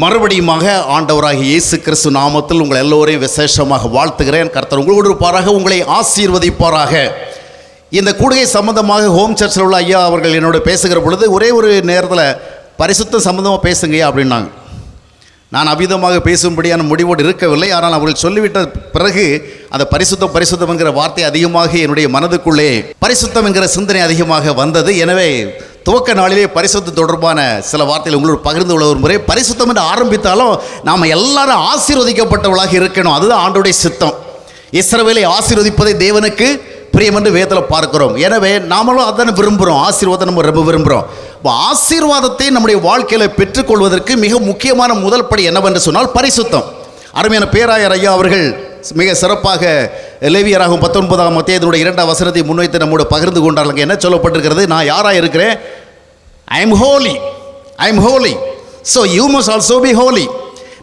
மறுபடியுமாக ஆண்டவராகிய இயேசு கிறிஸ்து நாமத்தில் உங்கள் எல்லோரையும் விசேஷமாக வாழ்த்துகிறேன். கர்த்தர் உங்களோடு இருப்பாராக, உங்களை ஆசீர்வதிப்பாராக. இந்த கூடுகை சம்பந்தமாக ஹோம் சர்ச்சில் உள்ள ஐயா அவர்கள் என்னோட பேசுகிற பொழுது ஒரே ஒரு நேரத்தில் பரிசுத்த சம்பந்தமாக பேசுங்கய்யா அப்படின்னாங்க. நான் அபிதமாக பேசும்படியான முடிவோடு இருக்கவில்லை. ஆனால் அவர்கள் சொல்லிவிட்ட பிறகு அந்த பரிசுத்தம் என்கிற வார்த்தை அதிகமாக என்னுடைய மனதுக்குள்ளே பரிசுத்தம் என்கிற சிந்தனை அதிகமாக வந்தது. எனவே துவக்க நாளிலே பரிசுத்த தொடர்பான சில வார்த்தைகள் உங்களோடு பகிர்ந்து கொள்ள ஒரு முறை. பரிசுத்தம் என்று ஆரம்பித்தாலும் நாம் எல்லாரும் ஆசீர்வதிக்கப்பட்டவர்களாக இருக்கணும். அதுதான் ஆண்டவருடைய சித்தம். இஸ்ரவேலை ஆசீர்வதிப்பதை தேவனுக்கு பிரியம் என்று வேதத்தில் பார்க்கிறோம். எனவே நாமளும் அதான் விரும்புகிறோம். ஆசீர்வாதம் நம்ம ரொம்ப விரும்புகிறோம். ஆசீர்வாதத்தை நம்முடைய வாழ்க்கையில் பெற்றுக்கொள்வதற்கு மிக முக்கியமான முதல் படி என்னவென்று சொன்னால் பரிசுத்தம். அருமையான பேராயர் ஐயா அவர்கள் மிக சிறப்பாக லேவியராகும் 19ஆம் அத்தியாயத்தினுடைய 2ஆம் வசனத்தை முன்வைத்து நம்மோடு பகிர்ந்து கொண்டார்கள். என்ன சொல்லப்பட்டிருக்கிறது? நான் யாராக இருக்கிறேன்? I am Holi, so you must also be Holi.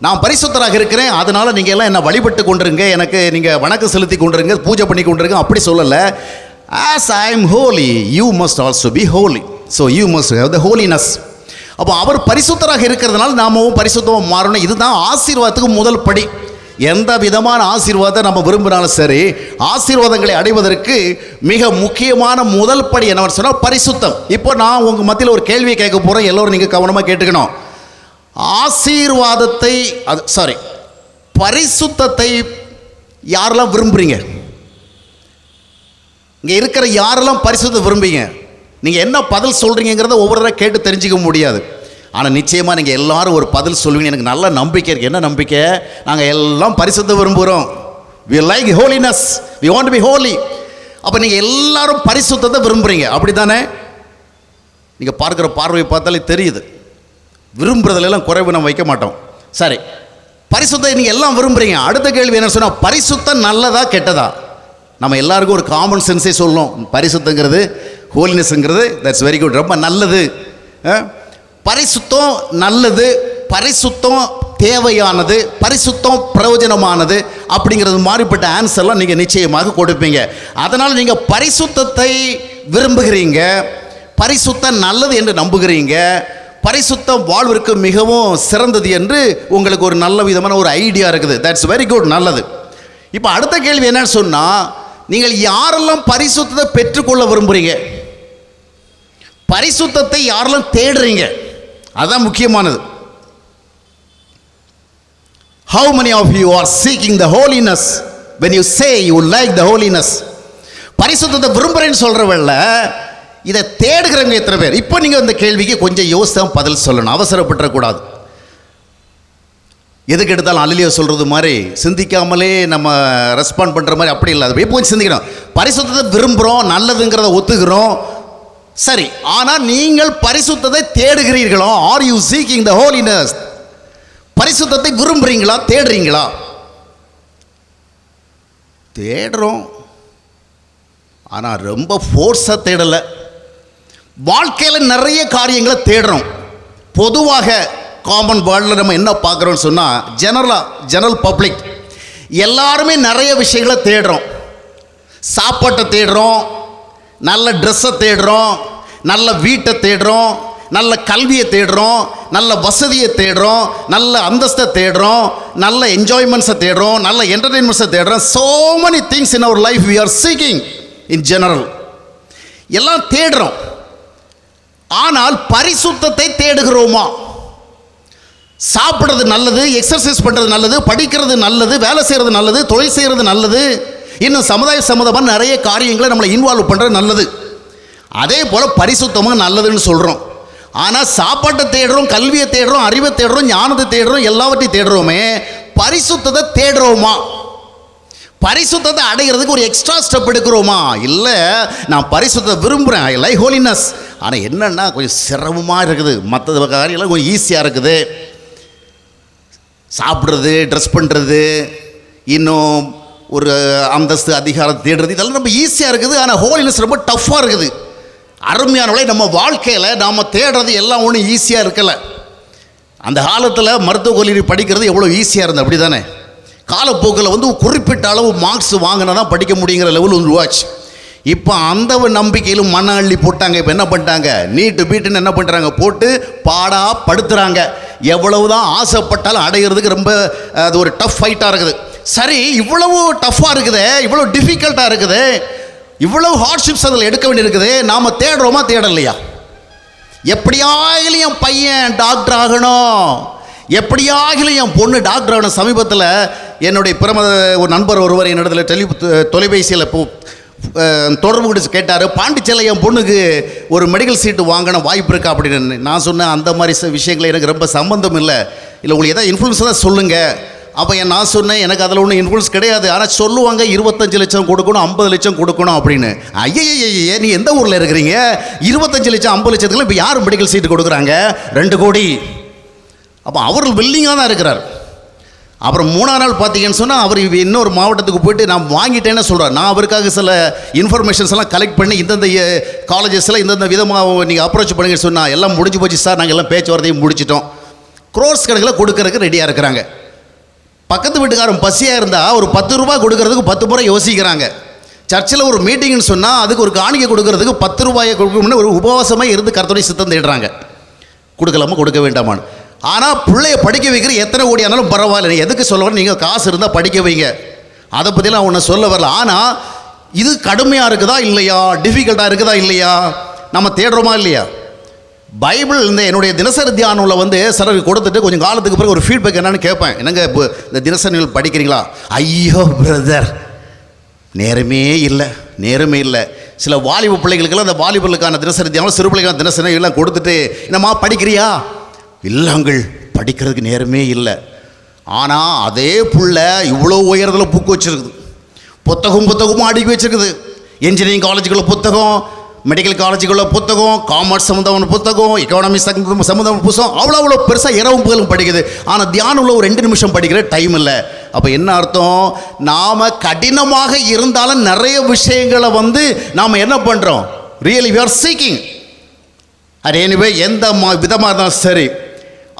நான் பரிசுத்தராக இருக்கிறேன், அதனால் நீங்கள் எல்லாம் என்னை வழிபட்டு கொண்டிருங்க, எனக்கு நீங்கள் வணக்கம் செலுத்தி கொண்டிருங்க, பூஜை பண்ணி கொண்டிருங்க. அப்படி சொல்லலை. As I am Holi, you must also be Holi, so you must have the holiness. அப்போ அவர் பரிசுத்தராக இருக்கிறதுனால நாமும் பரிசுத்தமாக மாறணும். இதுதான் ஆசீர்வாதத்துக்கு முதல் படி. எந்த விதமான ஆசீர்வாதத்தை நம்ம விரும்பினாலும் சரி, ஆசீர்வாதங்களை அடைவதற்கு மிக முக்கியமான முதல் படி என்னவென்னு சொன்னால் பரிசுத்தம். இப்போ நான் உங்கள் மத்தியில் ஒரு கேள்வியை கேட்க போகிறேன். எல்லோரும் நீங்கள் கவனமாக கேட்டுக்கணும். பரிசுத்தத்தை யாரெல்லாம் விரும்புகிறீங்க? இங்கே இருக்கிற யாரெல்லாம் பரிசுத்தம் விரும்புங்க? நீங்கள் என்ன பதில் சொல்கிறீங்கிறத ஒவ்வொரு கேட்டு தெரிஞ்சிக்க முடியாது. ஆனால் நிச்சயமாக நீங்கள் எல்லாரும் ஒரு பதில் சொல்லுவீங்க. எனக்கு நல்ல நம்பிக்கை இருக்குது. என்ன நம்பிக்கை? நாங்கள் எல்லாம் பரிசுத்தம் விரும்புகிறோம். we like holiness, we want to be holy. அப்போ நீங்கள் எல்லாரும் பரிசுத்தத்தை விரும்புகிறீங்க, அப்படி தானே? நீங்கள் பார்க்குற பார்வையை பார்த்தாலே தெரியுது. விரும்புறதுலாம் குறைவு நம்ம வைக்க மாட்டோம். சரி, பரிசுத்தத்தை நீங்கள் எல்லாம் விரும்புகிறீங்க. அடுத்த கேள்வி என்ன சொன்னால், பரிசுத்தம் நல்லதா கெட்டதா? நம்ம எல்லாருக்கும் ஒரு காமன் சென்ஸே சொல்லணும். பரிசுத்தங்கிறது, ஹோலினஸ்ங்கிறது, தட்ஸ் வெரி குட், ரொம்ப நல்லது. பரிசுத்தம் நல்லது, பரிசுத்தம் தேவையானது, பரிசுத்தம் பிரயோஜனமானது அப்படிங்கிறது மாதிரிப்பட்ட ஆன்சர்லாம் நீங்கள் நிச்சயமாக கொடுப்பீங்க. அதனால் நீங்கள் பரிசுத்தத்தை விரும்புகிறீங்க, பரிசுத்தம் நல்லது என்று நம்புகிறீங்க, பரிசுத்தம் வாழ்விற்கு மிகவும் சிறந்தது என்று உங்களுக்கு ஒரு நல்ல விதமான ஒரு ஐடியா இருக்குது. தட்ஸ் வெரி குட், நல்லது. இப்போ அடுத்த கேள்வி என்னன்னு சொன்னால், நீங்கள் யாரெல்லாம் பரிசுத்தத்தை பெற்றுக்கொள்ள விரும்புகிறீங்க? பரிசுத்தத்தை யாரெல்லாம் தேடுறீங்க? அதுதான் முக்கியமானது. How many of you are seeking the holiness when you say you like the holiness? பரிசுத்தத்தை விரும்புகிறேன்னு சொல்கிறவல்ல, இதை தேடுகிறவங்க எத்தனை பேர்? இப்போ நீங்கள் இந்த கேள்விக்கு கொஞ்சம் யோசித்து பதில் சொல்லணும், அவசரப்பட்டுறக்கூடாது. எதுக்கு எடுத்தாலும் அல்லிலியோ சொல்கிறது மாதிரி சிந்திக்காமலே நம்ம ரெஸ்பாண்ட் பண்ணுற மாதிரி அப்படி இல்லை. அது எப்போ சிந்திக்கணும். பரிசுத்தத்தை விரும்புகிறோம், நல்லதுங்கிறத ஒத்துக்கிறோம், சரி. ஆனால் நீங்கள் பரிசுத்தத்தை தேடுகிறீர்களோ? Are you seeking the holiness? பரிசுத்தத்தை விரும்புகிறீங்களா, தேடுறீங்களா? தேடுறோம், ஆனால் ரொம்ப ஃபோர்ஸாக தேடலை. வாழ்க்கையில் நிறைய காரியங்களை தேடுறோம். பொதுவாக காமன் வேர்ல்டில் நம்ம என்ன பார்க்குறோன்னு சொன்னால், ஜெனரல் பப்ளிக் எல்லாருமே நிறைய விஷயங்களை தேடுறோம். சாப்பாட்டை தேடுறோம், நல்ல ட்ரெஸ்ஸை தேடுறோம், நல்ல வீட்டை தேடுறோம், நல்ல கல்வியை தேடுறோம், நல்ல வசதியை தேடுறோம், நல்ல அந்தஸ்தை தேடுறோம், நல்ல என்ஜாய்மெண்ட்ஸை தேடுறோம், நல்ல என்டர்டெயின்மெண்ட்ஸை தேடுறோம். so many things in our life we are seeking in general. எல்லாம் தேடுறோம். ஆனால் பரிசுத்தத்தை தேடுகிறோமா? சாப்பிட்றது நல்லது, எக்ஸசைஸ் பண்ணுறது நல்லது, படிக்கிறது நல்லது, வேலை செய்கிறது நல்லது, தொழில் செய்கிறது நல்லது, இன்னும் சமுதாய சம்மந்தமான நிறைய காரியங்களை நம்மளை இன்வால்வ் பண்ணுறது நல்லது. அதே போல் பரிசுத்தமாக நல்லதுன்னு சொல்கிறோம். ஆனால் சாப்பாட்டை தேடுறோம், கல்வியை தேடுறோம், அறிவை தேடுறோம், ஞானத்தை தேடுறோம், எல்லாவற்றையும் தேடுறோமே, பரிசுத்தத்தை தேடுறோமா? பரிசுத்தத்தை அடைகிறதுக்கு ஒரு எக்ஸ்ட்ரா ஸ்டெப் எடுக்கிறோமா? இல்லை, நான் பரிசுத்தத்தை விரும்புகிறேன், ஐ லைக் ஹோலினஸ். ஆனால் என்னென்னா கொஞ்சம் சிரமமாக இருக்குது, மற்ற காரியெல்லாம் கொஞ்சம் ஈஸியாக இருக்குது. சாப்பிட்றது, ட்ரெஸ் பண்ணுறது, இன்னும் ஒரு அந்தஸ்து அதிகாரத்தை தேடுறது, இதெல்லாம் ரொம்ப ஈஸியாக இருக்குது. ஆனால் ஹோலினஸ் ரொம்ப டஃப்பாக இருக்குது. அருமையானவளை, நம்ம வாழ்க்கையில் நாம் தேடுறது எல்லாம் ஒன்றும் ஈஸியாக இருக்கலை. அந்த காலத்தில் மருத்துவக் கல்லூரி படிக்கிறது எவ்வளோ ஈஸியாக இருந்தது, அப்படி தானே? காலப்போக்கில் குறிப்பிட்ட அளவு மார்க்ஸ் வாங்கினா தான் படிக்க முடியுங்கிற லெவல் உருவாச்சு. இப்போ அந்த நம்பிக்கையிலும் மண்ண அள்ளி போட்டாங்க. இப்போ என்ன பண்ணிட்டாங்க, நீட்டு பீட்டுன்னு என்ன பண்ணுறாங்க, போட்டு பாடா படுத்துகிறாங்க. எவ்வளவுதான் ஆசைப்பட்டாலும் அடைகிறதுக்கு ரொம்ப அது ஒரு டஃப் ஃபைட்டாக இருக்குது. சரி, இவ்வளவு டஃப்பாக இருக்குது, இவ்வளோ டிஃபிகல்ட்டாக இருக்குது, இவ்வளவு ஹார்ட்ஷிப்ஸ் அதில் எடுக்க வேண்டியிருக்குது, நாம் தேடுறோமா தேடலையா? எப்படியாகிலும் என் பையன் டாக்டர் ஆகணும், எப்படியாகிலும் என் பொண்ணு டாக்டர் ஆகணும். சமீபத்தில் என்னுடைய ஒரு நண்பர் ஒருவர் என்னிடத்தில் தொலைபேசியில் தொடர்பு கொடுத்து கேட்டார், பாண்டிச்சேரியில் என் பொண்ணுக்கு ஒரு மெடிக்கல் சீட்டு வாங்கின வாய்ப்பு இருக்கா அப்படின்னு. நான் சொன்னேன், அந்த மாதிரி விஷயங்களை எனக்கு ரொம்ப சம்பந்தம் இல்லை, உங்களுக்கு எதாவது இன்ஃப்ளூயன்ஸ் தான் சொல்லுங்கள். அப்போ நான் சொன்னேன், எனக்கு அதில் ஒன்றும் இன்ஃப்ளூயன்ஸ் கிடையாது, ஆனால் சொல்லுவாங்க 25 லட்சம் கொடுக்கணும், 50 லட்சம் கொடுக்கணும் அப்படின்னு. ஐயே, நீ எந்த ஊரில் இருக்கிறீங்க? 25 லட்சம் 50 லட்சத்துக்குலாம் இப்போ யார் மெடிக்கல் சீட்டு கொடுக்குறாங்க? 2 கோடி. அப்போ அவர் வில்லிங்காக தான் இருக்கிறார். அப்புறம் 3ஆம் நாள் பார்த்தீங்கன்னு சொன்னால் அவர் இன்னொரு மாவட்டத்துக்கு போயிட்டு நான் வாங்கிட்டேன்னு சொல்கிறார். நான் அவருக்காக சில இன்ஃபர்மேஷன்ஸ் எல்லாம் கலெக்ட் பண்ணி இந்தந்த காலேஜஸில் இந்தந்த விதமாக நீங்கள் அப்ரோச் பண்ணுங்கன்னு சொன்னால் எல்லாம் முடிஞ்சு போச்சு சார், நாங்கள் எல்லாம் பேச்சுவார்த்தையும் முடிச்சிட்டோம். க்ரோர்ஸ் கணக்கில் கொடுக்கறதுக்கு ரெடியாக இருக்கிறாங்க. பக்கத்து வீட்டுக்காரன் பசியாக இருந்தால் ஒரு 10 ரூபா கொடுக்கறதுக்கு 10 முறை யோசிக்கிறாங்க. சர்ச்சில் ஒரு மீட்டிங்னு சொன்னால் அதுக்கு ஒரு காணிக்கை கொடுக்கறதுக்கு 10 ரூபாயை கொடுக்கணும்னு ஒரு உபவாசமாக இருந்து கர்த்தருடைய சித்தம் தேடுறாங்க, கொடுக்கலாமா கொடுக்க வேண்டாமான்னு. ஆனால் பிள்ளைய படிக்க வைக்கிற எத்தனை கோடி ஆனாலும் பரவாயில்ல, எதுக்கு சொல்ல வர, நீங்கள் காசு இருந்தால் படிக்க வைங்க, அதை பற்றிலாம் ஒன்று சொல்ல வரல. ஆனால் இது கடுமையாக இருக்குதா இல்லையா, டிஃபிகல்ட்டாக இருக்குதா இல்லையா, நம்ம தேடுறோமா இல்லையா? பைபிள் என்னுடைய தினசரி தியானம்ல சிலருக்கு கொடுத்துட்டு கொஞ்சம் காலத்துக்கு பிறகு ஒரு ஃபீட்பேக் என்னன்னு கேட்பேன், என்னங்க இப்போ இந்த தினசரிகள் படிக்கிறீங்களா? ஐயோ பிரதர், நேரமே இல்லை. சில வாலிப பிள்ளைகளுக்கெல்லாம் அந்த வாலிபர்களுக்கான தினசரி தியானம், சிறு பிள்ளைக்கான தினசரி எல்லாம் கொடுத்துட்டு, என்னம்மா படிக்கிறியா? இல்லைங்கள், படிக்கிறதுக்கு நேரமே இல்லை. ஆனால் அதே புள்ள இவ்வளோ உயரத்தில் புக்கு வச்சுருக்குது, புத்தகமும் அடுக்கி வச்சுருக்குது. இன்ஜினியரிங் காலேஜுக்குள்ள புத்தகம், மெடிக்கல் காலேஜுக்குள்ள புத்தகம், காமர்ஸ் சம்மந்தமான புத்தகம், எக்கானமிக்ஸ் சம்மந்தமான புத்தகம், அவ்வளோ பெருசாக இரவும் பகலும் படிக்குது. ஆனால் தியானம் ஒரு 2 நிமிஷம் படிக்கிற டைம் இல்லை. அப்போ என்ன அர்த்தம்? நாம் கடினமாக இருந்தாலும் நிறைய விஷயங்களை நாம் என்ன பண்ணுறோம், ரியலி வி ஆர் சீக்கிங் அது எனிவே, எந்த விதமாக இருந்தாலும் சரி.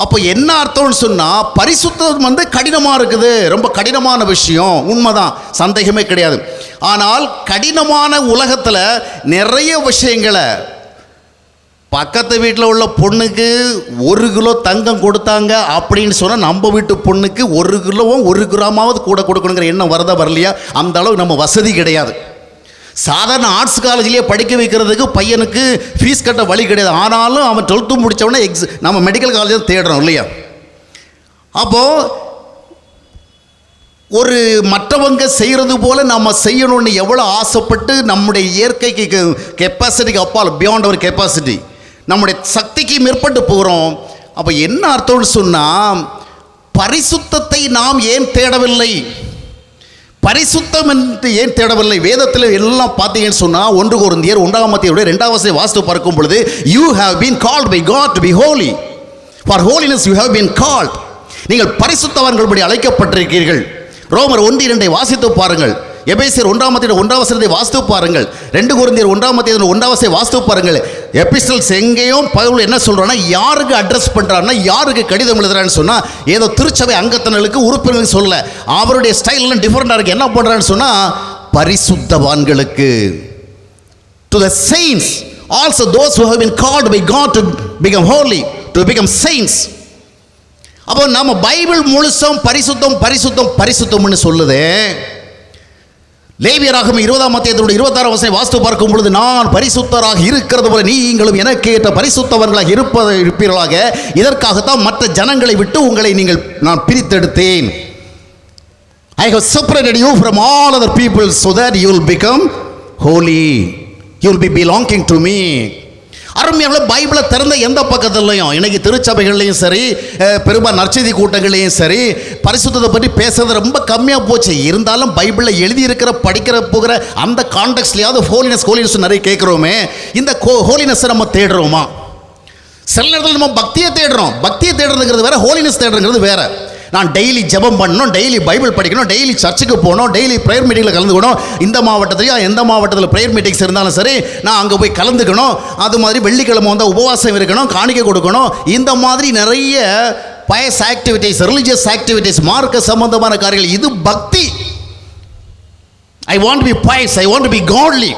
அப்போ என்ன அர்த்தம்னு சொன்னால், பரிசுத்தம் கடினமாக இருக்குது, ரொம்ப கடினமான விஷயம், உண்மைதான், சந்தேகமே கிடையாது. ஆனால் கடினமான உலகத்தில் நிறைய விஷயங்களை, பக்கத்து வீட்டில் உள்ள பொண்ணுக்கு 1 கிலோ தங்கம் கொடுத்தாங்க அப்படின்னு சொன்னால் நம்ம வீட்டு பொண்ணுக்கு 1 கிலோவும் 1 கிராமாவது கூட கொடுக்கணுங்கிற எண்ணம் வரதா வரலையா? அந்த அளவு நம்ம வசதி கிடையாது. சாதாரண ஆர்ட்ஸ் காலேஜ்லேயே படிக்க வைக்கிறதுக்கு பையனுக்கு ஃபீஸ் கட்ட வழி கிடையாது. ஆனாலும் அவன் 12th முடித்தவொடனே நம்ம மெடிக்கல் காலேஜ் தான் தேடுறோம் இல்லையா? அப்போது ஒரு மற்றவங்க செய்கிறது போல் நம்ம செய்யணும்னு எவ்வளோ ஆசைப்பட்டு நம்முடைய இயற்கைக்கு கெப்பாசிட்டிக்கு அப்பால், பியாண்ட் அவர் கெப்பாசிட்டி, நம்முடைய சக்திக்கு மேற்பட்டு போகிறோம். அப்போ என்ன அர்த்தம்னு சொன்னால், பரிசுத்தத்தை நாம் ஏன் தேடவில்லை? பரிசுத்தம் என்று ஏன் தேடவில்லை? வேதத்தில் எல்லாம் பார்த்தீங்கன்னு சொன்னால் 1 கொரிந்தியர் 1:2 வாஸ்து பார்க்கும் பொழுது, you have been called by God to be holy, for holiness you have been called. நீங்கள் பரிசுத்தவான்கள் படி அழைக்கப்பட்டிருக்கிறீர்கள். ரோமர் 1:2 வாசித்து பாருங்கள். எபேசியர் 1:1 வாசித்து பாருங்கள். 2 கொரிந்தியர் 1:1 வாசித்து பாருங்கள். எபிஸ்டல்ஸ் எங்கேயும் பவுல் என்ன சொல்றான்னா, யாருக்கு அட்ரஸ் பண்றான்னா, யாருக்கு கடிதம் எழுதுறான்னு சொன்னா, ஏதோ திருச்சபை அங்கத்தினர்களுக்கு உறுப்பினர்களுக்கு சொல்ல, அவருடைய ஸ்டைல் எல்லாம் டிஃபரெண்டா இருக்கு. என்ன பண்றான்னு சொன்னா, பரிசுத்தவான்களுக்கு, to the saints also, those who have been called by God to become holy, to become saints. அப்போ நம்ம பைபிள் முழுசும் பரிசுத்தம் பரிசுத்தம் பரிசுத்தம்னு சொல்லுது. லேவியராகமம் 20:26 வாஸ்து பார்க்கும் பொழுது, நான் பரிசுத்தராக இருக்கிறது போல நீங்களும் எனக்கு ஏற்ற பரிசுத்தவர்களாக இருப்பீர்களாக, இதற்காகத்தான் மற்ற ஜனங்களை விட்டு உங்களை நான் பிரித்தெடுத்தேன். I have separated you from all other people so that you will become holy, you will be belonging to me. அருமையான பைபிளை திறந்த எந்த பக்கத்துலையும், இன்னைக்கு திருச்சபைகள்லையும் சரி, பெரும்பாலும் நற்செய்தி கூட்டங்களையும் சரி, பரிசுத்தத்தை பற்றி பேசுறது ரொம்ப கம்மியாக போச்சு. இருந்தாலும் பைபிளில் எழுதியிருக்கிற படிக்கிற போகிற அந்த கான்டெக்ட்லையாவது ஹோலினஸ் நிறைய கேட்குறோமே. இந்த ஹோலினஸை நம்ம தேடுறோமா? சில நேரத்தில் நம்ம பக்தியை தேடுறதுங்கிறது வேற, ஹோலினஸ் தேடுறதுங்கிறது வேற. நான் டெய்லி ஜெபம் பண்ணணும், டெய்லி பைபிள் படிக்கணும், டெய்லி சர்ச்சுக்கு போகணும், டெய்லி ப்ரேயர் மீட்டிங்கில் கலந்துக்கணும், இந்த மாவட்டத்திலையும் எந்த மாவட்டத்தில் ப்ரேயர் மீட்டிங்ஸ் இருந்தாலும் சரி நான் அங்கே போய் கலந்துக்கணும், அது மாதிரி வெள்ளிக்கிழமை வந்தால் உபவாசம் இருக்கணும், காணிக்கை கொடுக்கணும், இந்த மாதிரி நிறைய பயஸ் ஆக்டிவிட்டீஸ், ரிலிஜியஸ் ஆக்டிவிட்டீஸ், மார்க்க சம்பந்தமான காரியங்கள், இது பக்தி. I want to be pious, I want to be godly.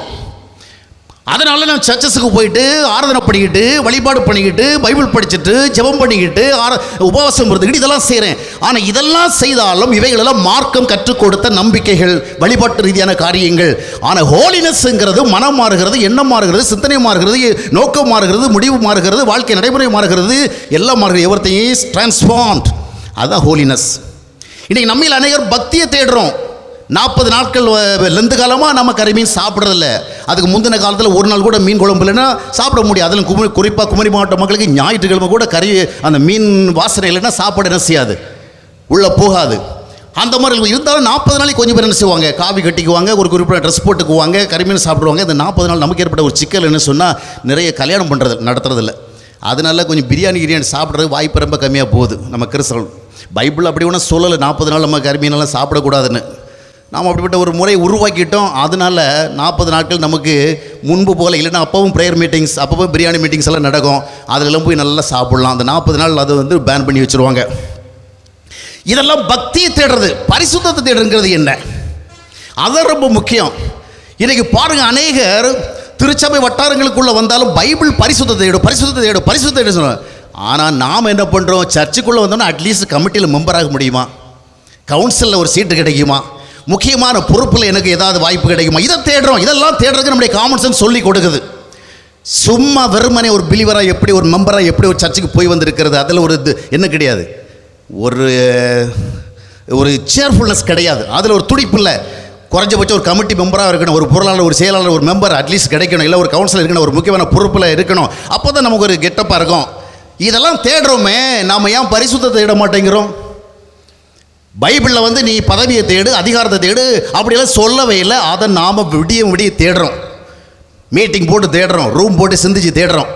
அதனால நான் சர்ச்சஸுக்கு போயிட்டு ஆராதனை பண்ணிக்கிட்டு வழிபாடு பண்ணிக்கிட்டு பைபிள் படிச்சுட்டு ஜெபம் பண்ணிக்கிட்டு உபவாசம் இருந்துக்கிட்டு இதெல்லாம் செய்கிறேன். ஆனால் இதெல்லாம் செய்தாலும் இவைகளெல்லாம் மார்க்கம் கற்றுக் கொடுத்த நம்பிக்கைகள், வழிபாட்டு ரீதியான காரியங்கள். ஆனால் ஹோலினஸ்ங்கிறது மனம் மாறுகிறது, எண்ணம் மாறுகிறது, சிந்தனை மாறுகிறது, நோக்கம் மாறுகிறது, முடிவு மாறுகிறது, வாழ்க்கை நடைமுறை மாறுகிறது, எல்லாம் மாறுகிறது. Everything is transformed. அதுதான் ஹோலினஸ். இன்றைக்கி நம்மில் அநேகர் பக்தியை தேடுறோம். 40 நாட்கள் லெந்து காலமாக நம்ம கறி மீன் சாப்பிட்றதில்ல. அதுக்கு முந்தின காலத்தில் ஒரு நாள் கூட மீன் குழம்பு இல்லைன்னா சாப்பிட முடியாது. அதில் குறிப்பாக குமரி மாவட்ட மக்களுக்கு ஞாயிற்றுக்கிழமை கூட கறி அந்த மீன் வாசனை இல்லைன்னா சாப்பாடு என்ன செய்யாது, உள்ளே போகாது. அந்த மாதிரி இருந்தாலும் 40 நாளைக்கு கொஞ்சம் பேர் என்ன செய்வாங்க, காவி கட்டிக்குவாங்க, ஒரு குறிப்பிட்ட ட்ரெஸ் போட்டுக்குவாங்க, கறிமீன் சாப்பிடுவாங்க. இந்த 40 நாள் நமக்கு ஏற்பட்ட ஒரு சிக்கல் என்ன சொன்னால், நிறைய கல்யாணம் நடத்துறதில்ல. அதனால கொஞ்சம் பிரியாணி சாப்பிட்றது வாய்ப்பு ரொம்ப கம்மியாக போகுது. நம்ம கிறிஸ்தவர்கள் பைபிள் அப்படி ஒன்றும் சொல்லலை 40 நாள் நம்ம கறிமீனெல்லாம் சாப்பிடக்கூடாதுன்னு. நாம் அப்படிப்பட்ட ஒரு முறை உருவாக்கிட்டோம். அதனால் 40 நாட்கள் நமக்கு முன்பு போல் இல்லைன்னா அப்பவும் ப்ரேயர் மீட்டிங்ஸ், அப்பவும் பிரியாணி மீட்டிங்ஸ் எல்லாம் நடக்கும். அதிலெல்லாம் போய் நல்லா சாப்பிட்லாம். அந்த 40 நாள் அது வந்து பேன் பண்ணி வச்சுருவாங்க. இதெல்லாம் பக்தியை தேடுறது, பரிசுத்தத்தை தேடுங்கிறது என்ன, அதான் ரொம்ப முக்கியம். இன்றைக்கி பாருங்கள், அநேகர் திருச்சபை வட்டாரங்களுக்குள்ளே வந்தாலும் பைபிள் பரிசுத்தத்தை தேடும் சொல்லுவாங்க. ஆனால் நாம் என்ன பண்ணுறோம், சர்ச்சுக்குள்ளே வந்தோம்னா அட்லீஸ்ட் கமிட்டியில் மெம்பராக முடியுமா, கவுன்சிலில் ஒரு சீட்டு கிடைக்குமா, முக்கியமான பொறுப்பில் எனக்கு ஏதாவது வாய்ப்பு கிடைக்குமா, இதை தேடுறோம். இதெல்லாம் தேடுறதுக்கு நம்முடைய காமன் சென்ஸ் சொல்லி கொடுக்குது. சும்மா வெறுமனே ஒரு பிலிவராக எப்படி, ஒரு மெம்பராக எப்படி ஒரு சர்ச்சுக்கு போய் வந்திருக்கிறது, அதில் ஒரு இது என்ன கிடையாது, ஒரு சேர்ஃபுல்னஸ் கிடையாது, அதில் ஒரு துடிப்பு இல்லை. குறைஞ்சபட்சம் ஒரு கமிட்டி மெம்பராக இருக்கணும், ஒரு பொருளாளர், ஒரு செயலாளர், ஒரு மெம்பர் அட்லீஸ்ட் கிடைக்கணும், இல்லை ஒரு கவுன்சிலர் இருக்கணும், ஒரு முக்கியமான பொறுப்பில் இருக்கணும். அப்போ தான் நமக்கு ஒரு கெட்டப்பாக இருக்கும். இதெல்லாம் தேடுறோமே, நாம் ஏன் பரிசுத்தத்தை தேட மாட்டேங்கிறோம்? பைபிளில் வந்து நீ பதவியை தேடு, அதிகாரத்தை தேடு அப்படியெல்லாம் சொல்லவே இல்லை. அதை நாம் விடிய தேடுறோம், மீட்டிங் போட்டு தேடுறோம், ரூம் போட்டு சிந்திச்சு தேடுறோம்.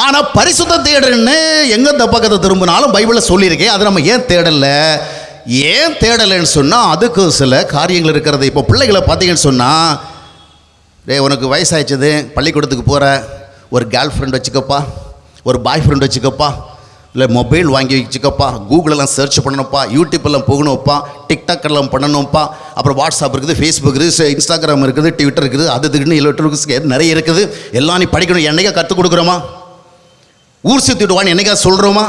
ஆனால் பரிசுத்தம் தேடுறேன்னு எங்கே இந்த பக்கத்தை திரும்பினாலும் பைபிளில் சொல்லியிருக்கேன். அதை நம்ம ஏன் தேடலைன்னு சொன்னால் அதுக்கு சில காரியங்கள் இருக்கிறது. இப்போ பிள்ளைகளை பார்த்தீங்கன்னு சொன்னால், உனக்கு வயசாகிடுச்சது, பள்ளிக்கூடத்துக்கு போகிற, ஒரு கேர்ள் ஃப்ரெண்ட் வச்சுக்கப்பா, ஒரு பாய் ஃப்ரெண்ட் வச்சுக்கப்பா, இல்லை மொபைல் வாங்கி வச்சுக்கப்பா, கூகுளெல்லாம் சர்ச் பண்ணணும்ப்பா, யூடியூப்பெல்லாம் போகணும்ப்பா, டிக்டாக் எல்லாம் பண்ணணும்ப்பா, அப்புறம் வாட்ஸ்அப் இருக்குது, ஃபேஸ்புக் இருக்குது, இன்ஸ்டாகிராம் இருக்குது, ட்விட்டர் இருக்குது, அது இதுன்னு எலக்ட்ரானிக்ஸ் நிறைய இருக்குது. எல்லாம் நீ படிக்கணும் என்னைக்கா கற்றுக் கொடுக்குறோமா? ஊர் சுற்றிடுவான்னு என்னைக்கா சொல்கிறோமா?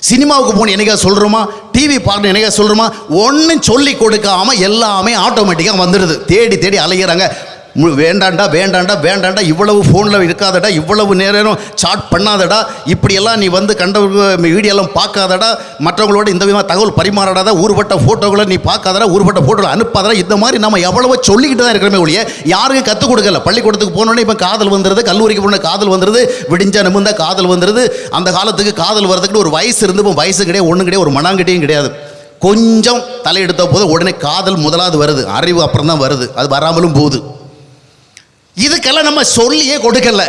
சினிமாவுக்கு போகணும் என்னைக்கா சொல்கிறோமா? டிவி பார்க்கணும் என்னைக்கா சொல்கிறோமா? ஒன்றும் சொல்லி கொடுக்காமல் எல்லாமே ஆட்டோமேட்டிக்காக வந்துடுது. தேடி அலைகிறாங்க. வேண்டாண்டா, இவ்வளவு ஃபோனில் இருக்காதடா, இவ்வளவு நேரம் சாட் பண்ணாதடா, இப்படியெல்லாம் நீ வந்து கண்ட வீடியோலாம் பார்க்காதடா, மற்றவங்களோட இந்த விதமாக தகவல் பரிமாறாடாத, ஊர்பட்ட ஃபோட்டோகளை நீ பார்க்காதடா, ஊர்பட்ட ஃபோட்டோவை அனுப்பாதடா. இந்த மாதிரி நம்ம எவ்வளவோ சொல்லிக்கிட்டு தான் இருக்கிறோமே ஒழிய யாருக்கும் கற்றுக் கொடுக்கல. பள்ளிக்கூடத்துக்கு போனோடனே இப்போ காதல் வந்துடுது, கல்லூரிக்கு போன காதல் வந்துடுது, விடிஞ்சா நிமிர்ந்தா காதல் வந்துடுது. அந்த காலத்துக்கு காதல் வர்றதுக்கு ஒரு வயசு இருந்து, இப்போ வயசு கிடையாது, ஒன்றும் கிடையாது, ஒரு மனாங்கிட்டையும் கிடையாது. கொஞ்சம் தலையெடுத்த போது உடனே காதல் முதலாவது வருது, அறிவு அப்புறம் தான் வருது, அது வராமலும் போகுது. இதுக்கெல்லாம் நம்ம சொல்லியே கொடுக்கல.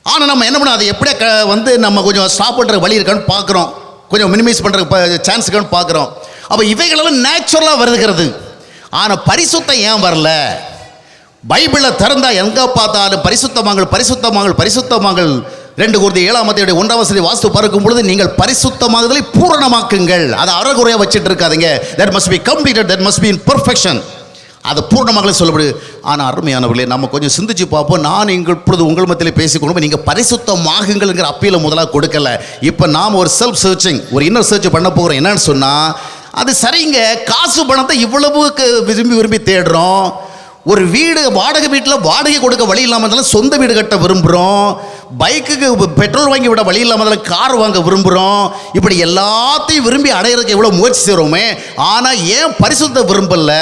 ஆனால் நம்ம என்ன பண்ணோம், அதை எப்படியா வந்து நம்ம கொஞ்சம் ஸ்டாப் பண்ணுற வழி இருக்கான்னு பார்க்குறோம், கொஞ்சம் மினிமைஸ் பண்ணுற சான்ஸ் இருக்கான்னு பார்க்குறோம். அப்போ இவைகளெல்லாம் நேச்சுரலாக வருகிறது. ஆனால் பரிசுத்தம் ஏன் வரல? பைபிளில் திறந்தால் எங்கே பார்த்தாலும் பரிசுத்தமாங்கள் 2 Corinthians 7:1 வாஸ்து பார்க்கும் பொழுது, நீங்கள் பரிசுத்தமாகுதலை பூரணமாக்குங்கள். அதை அறகுறையாக வச்சுட்டு இருக்காதுங்க. that must be completed, that must be in perfection. அதை பூர்ணமாக சொல்லப்படுது. ஆனால் அருமையானவர்களே, நம்ம கொஞ்சம் சிந்திச்சு பார்ப்போம். நான் இப்பொழுது உங்கள் மத்தியில் பேசிக்கொண்டு நீங்கள் பரிசுத்தமாகுங்கள்ங்கிற அப்பீலை முதலாக கொடுக்கல. இப்போ நாம் ஒரு செல்ஃப் சர்ச்சிங், ஒரு இன்னர் சர்ச் பண்ண போகிறோம். என்னன்னு சொன்னால், அது சரிங்க, காசு பணத்தை இவ்வளவு விரும்பி தேடுறோம். ஒரு வீடு வாடகை வீட்டில் வாடகை கொடுக்க வழி இல்லாமல் இருந்தாலும் சொந்த வீடு கட்ட விரும்புகிறோம். பைக்குக்கு பெட்ரோல் வாங்கி விட வழி இல்லாமல் இருந்தாலும் கார் வாங்க விரும்புகிறோம். இப்படி எல்லாத்தையும் விரும்பி அடையிறதுக்கு எவ்வளோ முயற்சி செய்கிறோமே. ஆனால் ஏன் பரிசுத்த விரும்பல?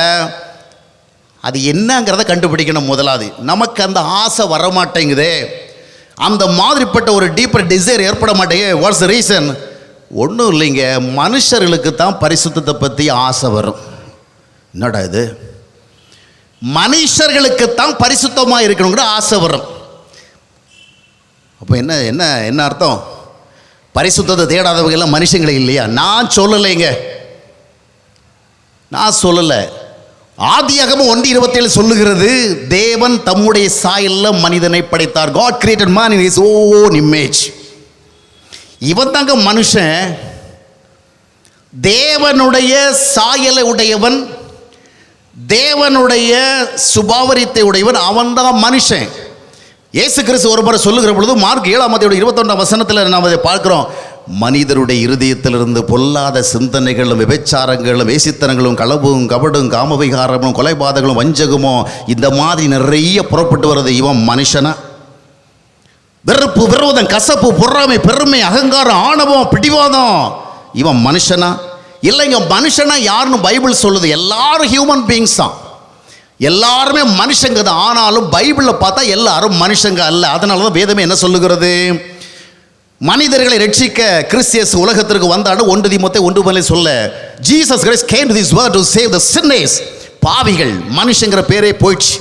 அது என்னங்கிறத கண்டுபிடிக்கணும். முதலாவது நமக்கு அந்த ஆசை வரமாட்டேங்குதே, அந்த மாதிரிப்பட்ட ஒரு டீப்பர் டிசைர் ஏற்பட மாட்டேங்குது. What's the reason? ஒன்றும் இல்லைங்க, மனுஷர்களுக்கு தான் பரிசுத்தத்தை பற்றி ஆசை வரும். என்னடா இது, மனுஷர்களுக்குத்தான் பரிசுத்தமாக இருக்கணுங்கிற ஆசை வரும். அப்போ என்ன என்ன என்ன அர்த்தம்? பரிசுத்தத்தை தேடாதவங்க எல்லாம் மனுஷங்களே இல்லையா? நான் சொல்லலை. ஆதியாகமம் 1:27 சொல்லுகிறது, தேவன் தம்முடைய சாயலில் மனிதனை படைத்தார். God created man in his own image. இவன் தாங்க மனுஷன், தேவனுடைய சாயலை உடையவன், தேவனுடைய சுபாவரியத்தை உடையவன், அவன் தான் மனுஷன். இயேசு கிறிஸ்து ஒரு முறை சொல்லுகிற பொழுது மார்க் 7:21 நாம் அதை பார்க்கிறோம். மனிதருடைய இருதயத்திலிருந்து பொல்லாத சிந்தனைகளும் விபச்சாரங்களும் வேசித்தனங்களும் களவும் கபடும் காமவிகாரமும் கொலைபாதகளும் வஞ்சகமும் இந்த மாதிரி நிறைய புறப்பட்டு வருது. இவன் மனுஷனா? வெறுப்பு, விரோதம், கசப்பு, பொறாமை, பெருமை, அகங்காரம், ஆணவம், பிடிவாதம், இவன் மனுஷனா? இல்லைங்க, மனுஷனா யாருன்னு பைபிள் சொல்லுது. எல்லாரும் ஹியூமன் பீயிங்ஸ் தான், எல்லாருமே மனுஷங்க தான். ஆனாலும் பைபிளில் பார்த்தா எல்லாரும் மனுஷங்க அல்ல. அதனால தான் வேதமே என்ன சொல்லுகிறது? மனிதர்களை ரட்சிக்க கிறிஸ்து உலகத்திற்கு வந்தாலும் 1 தீமோத்தேயு 1:1 சொல்ல, Jesus Christ came to this world to save the sinners. பாவிகள், மனுஷங்கிற பேரே போயிடுச்சு.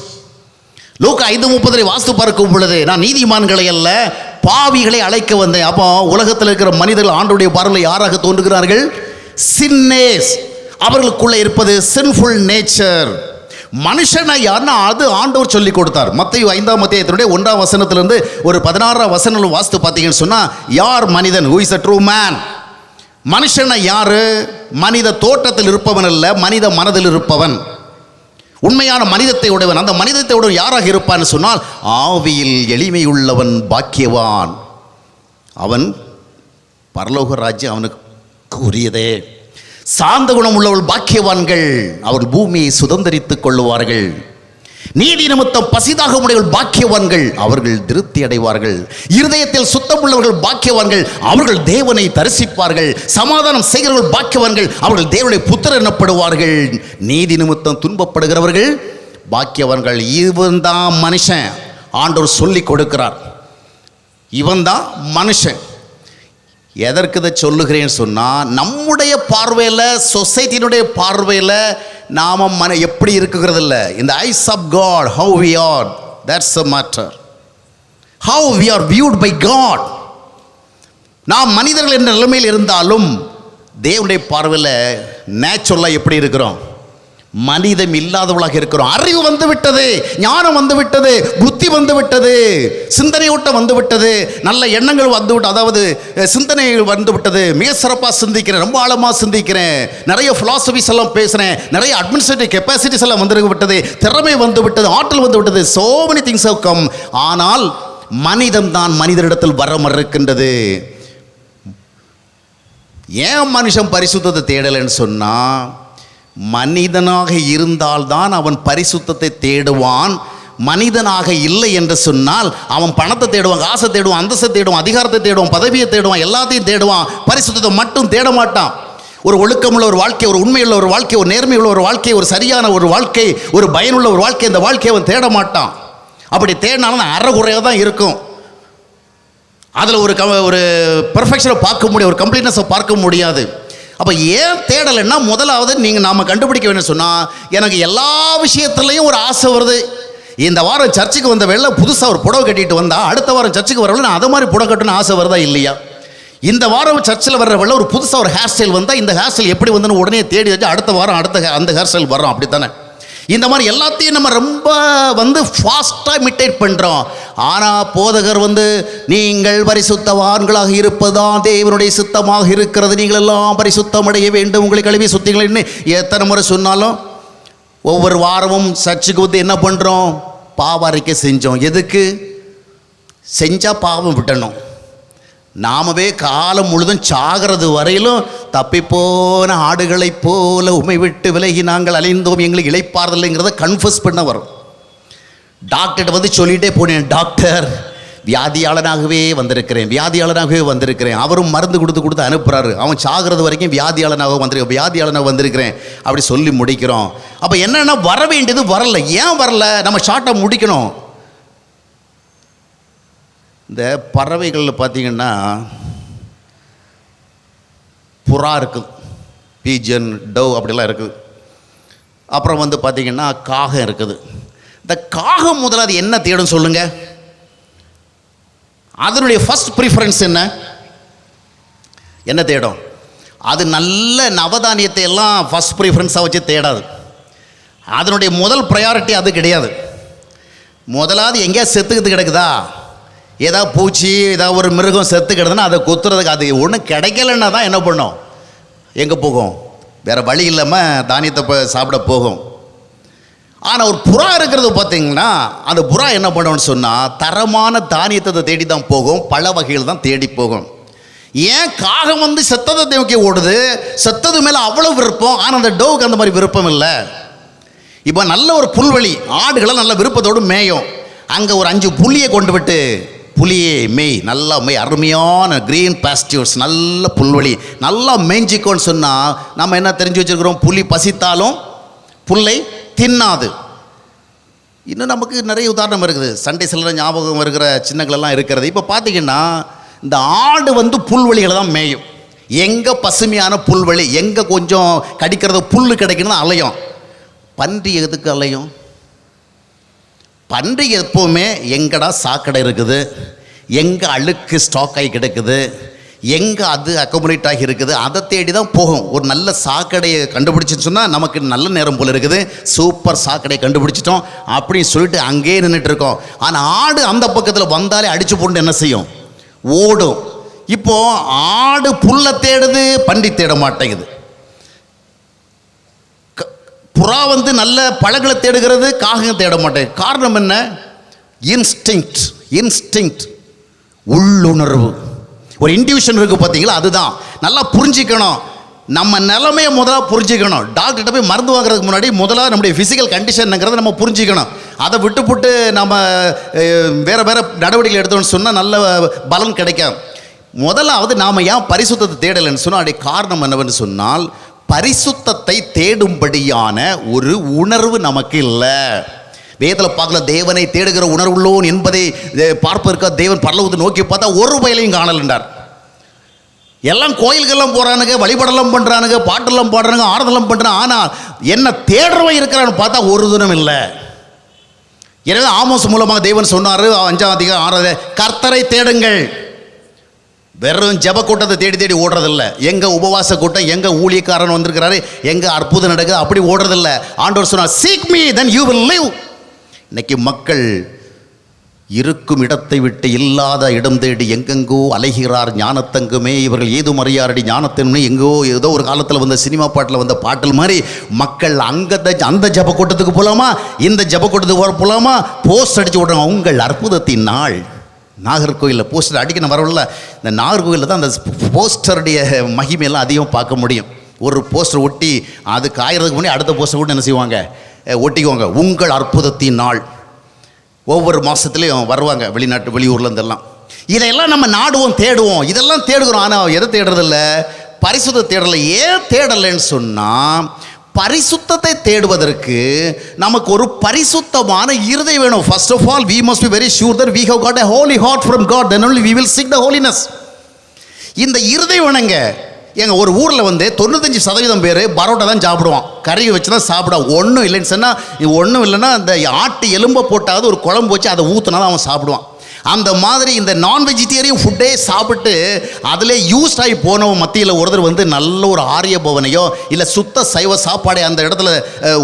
லூக்கா 5:30 வாஸ்து பார்க்கும் பொழுது, நான் நீதிமான்களை அல்ல பாவிகளை அழைக்க வந்தேன். அப்போ உலகத்தில் இருக்கிற மனிதர்கள் ஆண்டவருடைய பார்வையில் யாராக தோன்றுகிறார்கள்? சின்னேஸ். அவர்களுக்குள்ளே இருப்பது சின்ஃபுல் நேச்சர். மனுஷனை யாருன்னா அது ஆண்டவர் சொல்லி கொடுத்தார். மத்தேயு 5ஆம் அத்தியாயத்தினுடைய 1ஆம் வசனத்திலிருந்து ஒரு 16ஆம் வசனம் வாஸ்து பார்த்தீங்கன்னு சொன்னா, யார் மனிதன்? Who is a true man? மனுஷனை யாரு? மனித தோற்றத்தில் இருப்பவன் அல்ல, மனித மனதில் இருப்பவன், உண்மையான மனிதத்தை உடையவன். அந்த மனிதத்தை உடையவன் யாராக இருப்பான்னு சொன்னால், ஆவியில் எளிமையுள்ளவன் பாக்கியவான், அவன் பரலோக ராஜ்யம் அவனுக்கு உரியதே. சாந்த குணம் உள்ளவள் பாக்கியவான்கள், அவர்கள் பூமியை சுதந்திரித்துக் கொள்ளுவார்கள். நீதி நிமித்தம் பசிதாக உடையவர்கள் பாக்கியவான்கள், அவர்கள் திருப்தி அடைவார்கள். இருதயத்தில் சுத்தம் உள்ளவர்கள் பாக்கியவான்கள், அவர்கள் தேவனை தரிசிப்பார்கள். சமாதானம் செய்கிறவர்கள் பாக்கியவான்கள், அவர்கள் தேவனுடைய புத்திரர் எனப்படுவார்கள். நீதி நிமித்தம் துன்பப்படுகிறவர்கள் பாக்கியவான்கள். இவன் தான் மனுஷன். ஆண்டவர் சொல்லி கொடுக்கிறார், இவன் தான் மனுஷன். எதற்கு இதை சொல்லுகிறேன்னு சொன்னால், நம்முடைய பார்வையில், சொசைட்டியினுடைய பார்வையில் நாம் எப்படி இருக்குகிறது இல்லை. இந்த eyes of God, how we are, that's a matter. How we are viewed by God. நாம் மனிதர்கள் என்ற நிலைமையில் இருந்தாலும் தேவனுடைய பார்வையில் நேச்சுரலாக எப்படி இருக்கிறோம்? மனிதம் இல்லாதவளாக இருக்கிறோம். அறிவு வந்து விட்டது, ஞானம் வந்து விட்டது, புத்தி வந்து விட்டது, சிந்தனை ஓட்டம் வந்து விட்டது, நல்ல எண்ணங்கள் வந்து விட்டு, அதாவது சிந்தனை வந்து விட்டது. மிக சிறப்பாக சிந்திக்கிறேன், ரொம்ப ஆழமாக சிந்திக்கிறேன், நிறைய ஃபிலாசபிஸ் எல்லாம் பேசுகிறேன், நிறைய அட்மினிஸ்ட்ரேட்டிவ் கெப்பாசிட்டிஸ் எல்லாம் வந்து விட்டது, திறமை வந்து விட்டது, ஆற்றல் வந்து விட்டது. so many things have come. ஆனால் மனிதம் தான் மனிதரிடத்தில் வர மறுக்கின்றது. ஏன் மனுஷன் பரிசுத்தத்தை தேடலைன்னு சொன்னால், மனிதனாக இருந்தால்தான் அவன் பரிசுத்தத்தை தேடுவான். மனிதனாக இல்லை என்று சொன்னால் அவன் பணத்தை தேடுவான், காசை தேடுவான், அந்தஸ்தை தேடுவான், அதிகாரத்தை தேடுவான், பதவியை தேடுவான், எல்லாத்தையும் தேடுவான். பரிசுத்தத்தை மட்டும் தேட மாட்டான். ஒரு ஒழுக்கமுள்ள ஒரு வாழ்க்கை, ஒரு உண்மையுள்ள ஒரு வாழ்க்கை, ஒரு நேர்மையுள்ள ஒரு வாழ்க்கை, ஒரு சரியான ஒரு வாழ்க்கை, ஒரு பயனுள்ள ஒரு வாழ்க்கை, இந்த வாழ்க்கையை அவன் தேட மாட்டான். அப்படி தேடினாலும் அறகுறையாக தான் இருக்கும். அதில் ஒரு பெர்ஃபெக்ஷனை பார்க்க முடியாது, ஒரு கம்ப்ளீட்னஸை பார்க்க முடியாது. அப்போ ஏன் தேடலைன்னா, முதலாவது நாம் கண்டுபிடிக்க வேணும்னு சொன்னால், எனக்கு எல்லா விஷயத்துலையும் ஒரு ஆசை வருது. இந்த வாரம் சர்ச்சுக்கு வந்த வேலை புதுசாக ஒரு புடவை கட்டிட்டு வந்தால், அடுத்த வாரம் சர்ச்சுக்கு வரவில்லை நான் அதை மாதிரி புடவை கட்டணும்னு ஆசை வருதா இல்லையா? இந்த வாரம் சர்ச்சில் வர்ற வேலை ஒரு புதுசாக ஒரு ஹேர் ஸ்டைல் வந்தால், இந்த ஹேர் ஸ்டைல் எப்படி வந்துன்னு உடனே தேடி வச்சு அடுத்த வாரம் அந்த ஹேர் ஸ்டைல் வர்றோம். அப்படி தானே? இந்த மாதிரி எல்லாத்தையும் நம்ம ரொம்ப ஃபாஸ்ட்டாக இமிட்டேட் பண்ணுறோம். ஆனால் போதகர் நீங்கள் பரிசுத்தவான்களாக இருப்பதான் தேவனுடைய சித்தமாக இருக்கிறது, நீங்கள் எல்லாம் பரிசுத்தம் அடைய வேண்டும், உங்களை கழுவி சுத்திகள்னு எத்தனை முறை சொன்னாலும், ஒவ்வொரு வாரமும் சர்ச்சுக்கு என்ன பண்ணுறோம்? பாவ அறிக்கை செஞ்சோம். எதுக்கு செஞ்சால்? பாவம் விட்டணும். நாமவே காலம் முழுதும் சாகிறது வரையிலும் தப்பிப்போன ஆடுகளைப் போல உமை விட்டு விலகி நாங்கள் அலைந்தோம், எங்களுக்கு இளைப்பாறுதல்லைங்கிறத கன்ஃபஸ் பண்ண வரும். டாக்டர்கிட்ட சொல்லிகிட்டே போனேன், டாக்டர் வியாதியாளனாகவே வந்திருக்கிறேன். அவரும் மருந்து கொடுத்து அனுப்புகிறாரு. அவன் சாகிறது வரைக்கும் வியாதியாளனாக வந்திருக்கிறேன் அப்படி சொல்லி முடிக்கிறோம். அப்போ என்னென்னா, வர வேண்டியது வரல. ஏன் வரல? நம்ம ஷார்ட்டாக முடிக்கணும். இந்த பறவைகளில் பார்த்திங்கன்னா, புறா இருக்குது, பீஜன், டவ் அப்படிலாம் இருக்குது. அப்புறம் பார்த்திங்கன்னா காகம் இருக்குது. இந்த காகம் முதலாவது என்ன தேடும் சொல்லுங்கள்? அதனுடைய ஃபர்ஸ்ட் ப்ரிஃபரன்ஸ் என்ன தேடும்? அது நல்ல நவதானியத்தை எல்லாம் ஃபர்ஸ்ட் ப்ரிஃபரன்ஸாக வச்சு தேடாது. அதனுடைய முதல் ப்ரையாரிட்டி அது கிடையாது. முதலாவது எங்கேயா செத்துக்கிட்டு கிடக்குதா, ஏதாவது பூச்சி, ஏதாவது ஒரு மிருகம் செத்து கிடதுன்னா அதை கொத்துறதுக்கு, அது ஒன்றும் கிடைக்கலன்னா தான் என்ன பண்ணும்? எங்கே போகும்? வேறு வழி இல்லாமல் தானியத்தை சாப்பிட போகும். ஆனால் ஒரு புறா இருக்கிறது பார்த்தீங்கன்னா அந்த புறா என்ன பண்ணுவோன்னு சொன்னால் தரமான தானியத்தை தேடி தான் போகும், பல வகைகள் தான் தேடி போகும். ஏன் காகம் வந்து செத்ததை நோக்கி ஓடுது, செத்தது மேலே அவ்வளோ விருப்பம், ஆனால் அந்த டோவுக்கு அந்த மாதிரி விருப்பம் இல்லை. இப்போ நல்ல ஒரு புல்வெளி, ஆடுகளை நல்ல விருப்பத்தோடு மேயும். அங்கே ஒரு 5 புலியை கொண்டு விட்டு, புலியே மேய், நல்லா மேய், அருமையான க்ரீன் பாஸ்டியூர்ஸ், நல்ல புல்வெளி, நல்லா மேய்ஞ்சிக்கோன்னு சொன்னால் நம்ம என்ன தெரிஞ்சு வச்சுருக்கிறோம், புலி பசித்தாலும் புல்லை தின்னாது. இன்னும் நமக்கு நிறைய உதாரணம் இருக்குது, சண்டை செல்ல ஞாபகம் வருகிற சின்னங்களெல்லாம் இருக்கிறது. இப்போ பார்த்தீங்கன்னா இந்த ஆடு வந்து புல்வெளிகளை தான் மேயும். எங்கே பசுமையான புல்வெளி, எங்கே கொஞ்சம் கடிக்கிறது புல் கிடைக்கணும் அலையும். பன்றி எதுக்கு அலையும்? பன்றி எப்போவுமே எங்கடா சாக்கடை இருக்குது, எங்கே அழுக்கு ஸ்டாக் ஆகி கிடக்குது, எங்கே அது அக்கமுலேட் ஆகி இருக்குது, அதை தேடி தான் போகும். ஒரு நல்ல சாக்கடையை கண்டுபிடிச்சின்னு சொன்னால் நமக்கு நல்ல நேரம் போல் இருக்குது, சூப்பர் சாக்கடையை கண்டுபிடிச்சிட்டோம் அப்படின்னு சொல்லிட்டு அங்கேயே நின்றுட்டு இருக்கோம். ஆனால் ஆடு அந்த பக்கத்தில் வந்தாலே அடித்து போட்டு என்ன செய்யும், ஓடும். இப்போ ஆடு புல்லை தேடுது, பன்றி தேட மாட்டேங்குது. புறா வந்து நல்ல பழங்களை தேடுகிறது, காகம் தேட மாட்டேங்குது. காரணம் என்ன? இன்ஸ்டிங்க்ட், உள்ளுணர்வு, ஒரு இன்ட்யூஷன் இருக்குது பார்த்தீங்களா, அதுதான். நல்லா புரிஞ்சிக்கணும், நம்ம நிலைமையை முதலாக புரிஞ்சிக்கணும். டாக்டர்கிட்ட போய் மருந்து வாங்குறதுக்கு முன்னாடி முதலாக நம்முடைய ஃபிசிக்கல் கண்டிஷனுங்கிறத நம்ம புரிஞ்சிக்கணும். அதை விட்டு நம்ம வேறு நடவடிக்கைகள் எடுத்தோம்னு சொன்னால் நல்ல பலன் கிடைக்கும். முதலாவது நாம் ஏன் பரிசுத்தத்தை தேடலைன்னு சொன்னால் அதே காரணம் என்னவென்று சொன்னால், பரிசுத்தத்தை தேடும்படியான ஒரு உணர்வு நமக்கு இல்லை. வேதத்தில் பார்க்கல, தேவனை தேடுகிற உணர்வுள்ளோன் என்பதை பார்ப்பதற்காக தேவன் பரலோகத்தை நோக்கி பார்த்தா ஒரு பயலையும் காணலன்றார். எல்லாம் கோயில்கள்லாம் போகிறானுங்க, வழிபடலாம் பண்ணுறானுங்க, பாட்டெல்லாம் பாடுறாங்க, ஆறுதலாம் பண்ணுறாங்க. ஆனால் என்ன தேடுறவன் இருக்கிறான்னு பார்த்தா ஒரு தினம் இல்லை. எனவே ஆமோஸ் மூலமாக தேவன் சொன்னார் 5ஆம் அதிகாரம் 6 கர்த்தரை தேடுங்கள். வெறும் ஜெப கூட்டத்தை தேடி ஓடுறதில்ல, எங்கே உபவாச கூட்டம், எங்கே ஊழியக்காரன் வந்திருக்கிறாரு, எங்கே அற்புதம் நடக்குது, அப்படி ஓடுறதில்ல. ஆண்டவர் சொன்னார் seek me then you will live. இன்னைக்கு மக்கள் இருக்கும் இடத்தை விட்டு இல்லாத இடம் தேடி எங்கெங்கோ அலைகிறார். ஞானத்தங்குமே இவர்கள் ஏதும் அறியாரடி ஞானத்தன்மை, எங்கோ ஏதோ ஒரு காலத்தில் வந்த சினிமா பாட்டில் வந்த பாட்டல் மாதிரி மக்கள் அந்த ஜப கூட்டத்துக்கு போகலாமா, இந்த ஜப கூட்டத்துக்கு போகலாமா, போஸ்ட் அடித்து விடுறாங்க. உங்கள் அற்புதத்தின் நாள். நாகர்கோயிலில் போஸ்டர் அடிக்கணும் வரவில்ல, இந்த நாகர்கோயிலில் தான் அந்த போஸ்டருடைய மகிமையெல்லாம் அதிகம் பார்க்க முடியும். ஒரு போஸ்டர் ஒட்டி அது காயறதுக்கு முன்னாடி அடுத்த போஸ்டர் கூட என்ன செய்வாங்க, ஒட்டிக்குவாங்க. உங்கள் அற்புதத்தின் நாள். ஒவ்வொரு மாதத்துலேயும் வருவாங்க வெளியூர்லேருந்தெல்லாம். இதையெல்லாம் நம்ம நாடுவோம், தேடுவோம், இதெல்லாம் தேடுகிறோம். ஆனால் எதை தேடுறதில்ல, பரிசுத்த தேடலை. ஏன் தேடலைன்னு சொன்னால், பரிசுத்தத்தை தேடுவதற்கு நமக்கு ஒரு பரிசுத்தமான இருதயம் வேணும். First of all we must be very sure that we have got a holy heart from God, then only we will seek the holiness. இந்த இருதயம் வேணுங்க. எங்கள் ஒரு ஊரில் வந்து 95% பேர் பரோட்டா தான் சாப்பிடுவான், கறி வச்சு தான் சாப்பிடுவான். ஒன்றும் இல்லைன்னு சொன்னால், இது ஒன்றும் இல்லைன்னா இந்த ஆட்டு எலும்பை போட்டாவது ஒரு குழம்பு வச்சு அதை ஊற்றினா தான் அவன் சாப்பிடுவான். அந்த மாதிரி இந்த நான் வெஜிடேரியன் ஃபுட்டே சாப்பிட்டு அதில் யூஸ்ட் ஆகி போனவன் மத்தியில் ஒருத்தர் வந்து நல்ல ஒரு ஆரிய பவனையோ இல்லை சுத்த சைவ சாப்பாடை அந்த இடத்துல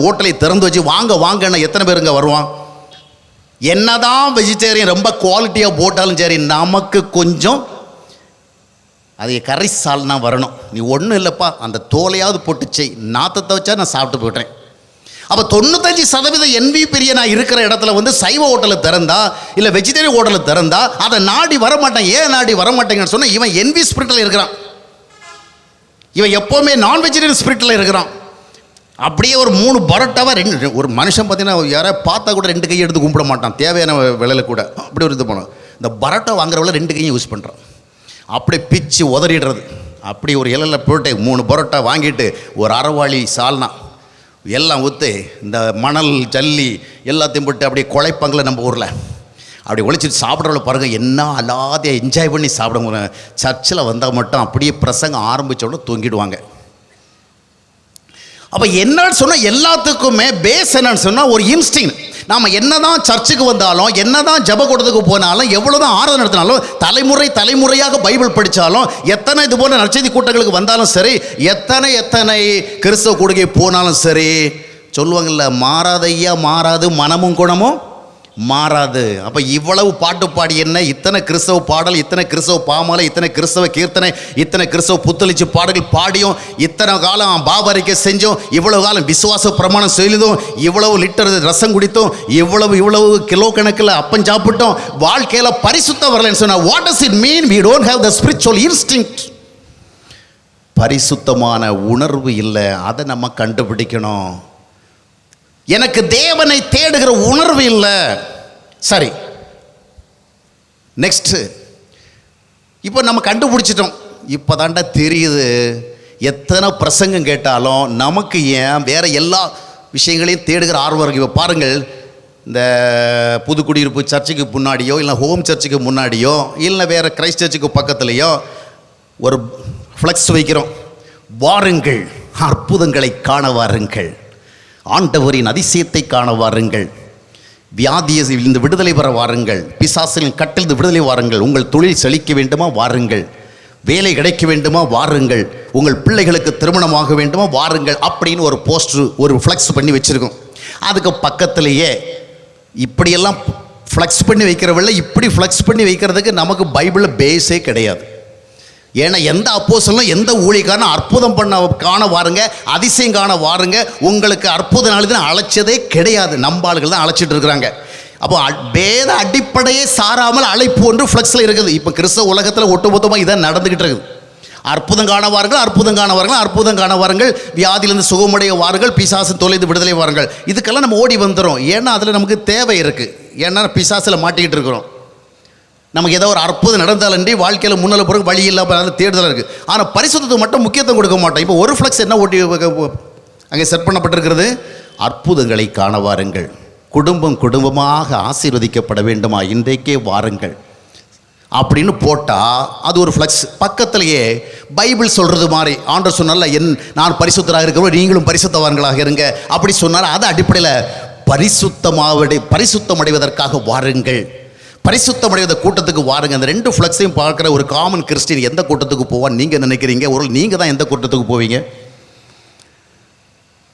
ஹோட்டலை திறந்து வச்சு வாங்கன்னா எத்தனை பேருங்க வருவான்? என்னதான் வெஜிடேரியன் ரொம்ப குவாலிட்டியாக போட்டாலும் சரி, நமக்கு கொஞ்சம் அதை கறி சால்னா வரணும். நீ ஒன்றும் இல்லைப்பா, அந்த தோலையாவது போட்டுச்சே, நாத்தத்தை வச்சா நான் சாப்பிட்டு போய்ட்றேன். அப்போ 95% NV பெரிய நான் இருக்கிற இடத்துல வந்து சைவ ஹோட்டலை திறந்தா இல்லை வெஜிடேரியன் ஹோட்டலை திறந்தா அதை நாடி வரமாட்டேன். ஏன் நாடி வரமாட்டேங்கன்னு சொன்னால், இவன் NV ஸ்பிரிட்டில் இருக்கிறான், இவன் எப்போவுமே நான் வெஜிடேரியன் ஸ்பிரிட்டில் இருக்கிறான். அப்படியே ஒரு 3 பரோட்டாவை ஒரு மனுஷன் பார்த்தீங்கன்னா யாராவது பார்த்தா கூட 2 கையை எடுத்து கும்பிட மாட்டான், தேவையான விலையில் கூட. அப்படி ஒரு இது போனோம். இந்த பரோட்டா வாங்குறவங்கள 2 கையும் யூஸ் பண்ணுறான், அப்படி பிச்சு உதறிடுறது. அப்படி ஒரு இலையில் போட்டு 3 பரோட்டா வாங்கிட்டு ஒரு அரவாளி சால்னா எல்லாம் ஊற்றி இந்த மணல் ஜல்லி எல்லாத்தையும் போட்டு அப்படியே குழைப்பாங்கள நம்ம ஊரில், அப்படி ஒழிச்சிட்டு சாப்பிட்றவள பாருங்கள் என்ன அல்லாதையாக என்ஜாய் பண்ணி சாப்பிடுவாங்க. சர்ச்சில் வந்தால் மட்டும் அப்படியே பிரசங்கம் ஆரம்பித்தோடனே தூங்கிடுவாங்க. அப்போ என்னன்னு சொன்னால், எல்லாத்துக்குமே பேஸ் என்னன்னு சொன்னால் ஒரு இன்ஸ்டிங். நாம் என்ன தான் சர்ச்சுக்கு வந்தாலும், என்ன தான் ஜப கூட்டத்துக்கு போனாலும், எவ்வளோ தான் ஆராதனை நடத்தினாலும், தலைமுறையாக பைபிள் படித்தாலும், எத்தனை இது போன்ற நற்செய்தி கூட்டங்களுக்கு வந்தாலும் சரி, எத்தனை கிறிஸ்தவ கூடுகை போனாலும் சரி, சொல்லுவாங்கள்ல, மாறாதையா மாறாது மனமும் குணமும் மாறாது. அப்போ இவ்வளவு பாட்டு பாடி என்ன, இத்தனை கிறிஸ்தவ பாடல், இத்தனை கிறிஸ்தவ பாமாலை, இத்தனை கிறிஸ்தவ கீர்த்தனை, இத்தனை கிறிஸ்தவ புத்தளிச்சு பாடல்கள் பாடியும், இத்தனை காலம் பாவரிக்கை செஞ்சோம், இவ்வளவு காலம் விசுவாச பிரமாணம் செய்தோம், இவ்வளவு லிட்டர் ரசம் குடித்தோம், இவ்வளவு கிலோ கணக்கில் அப்பம் சாப்பிட்டோம், வாழ்க்கையில் பரிசுத்தம் வரலன்னு சொன்னால் what does it mean? we don't have the spiritual instinct. பரிசுத்தமான உணர்வு இல்லை. அதை நம்ம கண்டுபிடிக்கணும். எனக்கு தேவனை தேடுகிற உணர்வு இல்லை. சரி, நெக்ஸ்ட். இப்போ நம்ம கண்டுபிடிச்சிட்டோம். இப்போ தாண்டா தெரியுது, எத்தனை பிரசங்கம் கேட்டாலும் நமக்கு ஏன் வேற எல்லா விஷயங்களையும் தேடுகிற ஆர்வம் இருக்கு. இப்போ பாருங்கள், இந்த புதுக்குடியிருப்பு சர்ச்சுக்கு முன்னாடியோ இல்லை ஹோம் சர்ச்சுக்கு முன்னாடியோ இல்லை வேறு கிரைஸ்ட் சர்ச்சுக்கு பக்கத்துலேயோ ஒரு ஃப்ளெக்ஸ் வைக்கிறோம். வாருங்கள், அற்புதங்களை காண வாருங்கள், ஆண்டவரின் அதிசயத்தை காண வாருங்கள், வியாதியிலிருந்து விடுதலை பெற வாருங்கள், பிசாசின் கட்டிலிருந்து விடுதலை வாருங்கள், உங்கள் தொழில் செழிக்க வேண்டுமா வாருங்கள், வேலை கிடைக்க வேண்டுமா வாருங்கள், உங்கள் பிள்ளைகளுக்கு திருமணமாக வேண்டுமா வாருங்கள் அப்படின்னு ஒரு போஸ்டர், ஒரு ஃப்ளெக்ஸ் பண்ணி வச்சுருக்கோம். அதுக்கு பக்கத்திலேயே இப்படியெல்லாம் ஃப்ளெக்ஸ் பண்ணி வைக்கிறவில்லை. இப்படி ஃப்ளெக்ஸ் பண்ணி வைக்கிறதுக்கு நமக்கு பைபிளில் பேஸே கிடையாது. ஏன்னா எந்த அப்போஸ்தலனும் எந்த ஊழியக்காரனும் அற்புதம் பண்ண காண வாருங்க, அதிசயம் காண வாருங்க, உங்களுக்கு அற்புத நாளில் அழைச்சதே கிடையாது. நம்பாளுகள் தான் அழைச்சிட்டு இருக்கிறாங்க. அப்போ வேத அடிப்படையே சாராமல் அழைப்பு ஒன்று ஃப்ளெக்ஸில் இருக்குது. இப்போ கிறிஸ்தவ உலகத்தில் ஒட்டுமொத்தமாக இதான் நடந்துக்கிட்டு இருக்குது. அற்புதம் காண வாருங்கள், அற்புதம் காண வாருங்கள், அற்புதம் காண வாருங்கள், வியாதியிலிருந்து சுகமுடைய வாருங்கள், பிசாசு தொலைந்து விடுதலை வாருங்கள். இதுக்கெல்லாம் நம்ம ஓடி வந்துடும். ஏன்னா அதில் நமக்கு தேவை இருக்குது. ஏன்னா பிசாசில் மாட்டிக்கிட்டு இருக்கிறோம். நமக்கு ஏதோ ஒரு அற்புதம் நடந்தாலன்றி வாழ்க்கையில் முன்னால் பிறகு வழி இல்லாமல் தேடுதலாக இருக்குது. ஆனால் பரிசுத்தத்துக்கு மட்டும் முக்கியத்துவம் கொடுக்க மாட்டோம். இப்போ ஒரு ஃப்ளெக்ஸ் என்ன ஓட்டி அங்கே செட் பண்ணப்பட்டிருக்கிறது? அற்புதங்களை காண வாருங்கள், குடும்பம் குடும்பமாக ஆசீர்வதிக்கப்பட வேண்டுமா இன்றைக்கே வாருங்கள் அப்படின்னு போட்டால் அது ஒரு ஃப்ளெக்ஸ். பக்கத்திலேயே பைபிள் சொல்கிறது மாதிரி ஆண்டவர் சொன்னால, நான் பரிசுத்தராக இருக்கிறோம், நீங்களும் பரிசுத்தவான்களாக இருங்க அப்படி சொன்னார். அது அடிப்படையில் பரிசுத்தம் அடைவதற்காக வாருங்கள், பரிசுத்தம் அடைவத கூட்டத்துக்கு வாருங்க. அந்த ரெண்டு ஃப்ளெக்ஸையும் பார்க்குற ஒரு காமன் கிறிஸ்டின் எந்த கூட்டத்துக்கு போவான்னு நீங்கள் நினைக்கிறீங்க? ஒரு நீங்கள் தான் எந்த கூட்டத்துக்கு போவீங்க?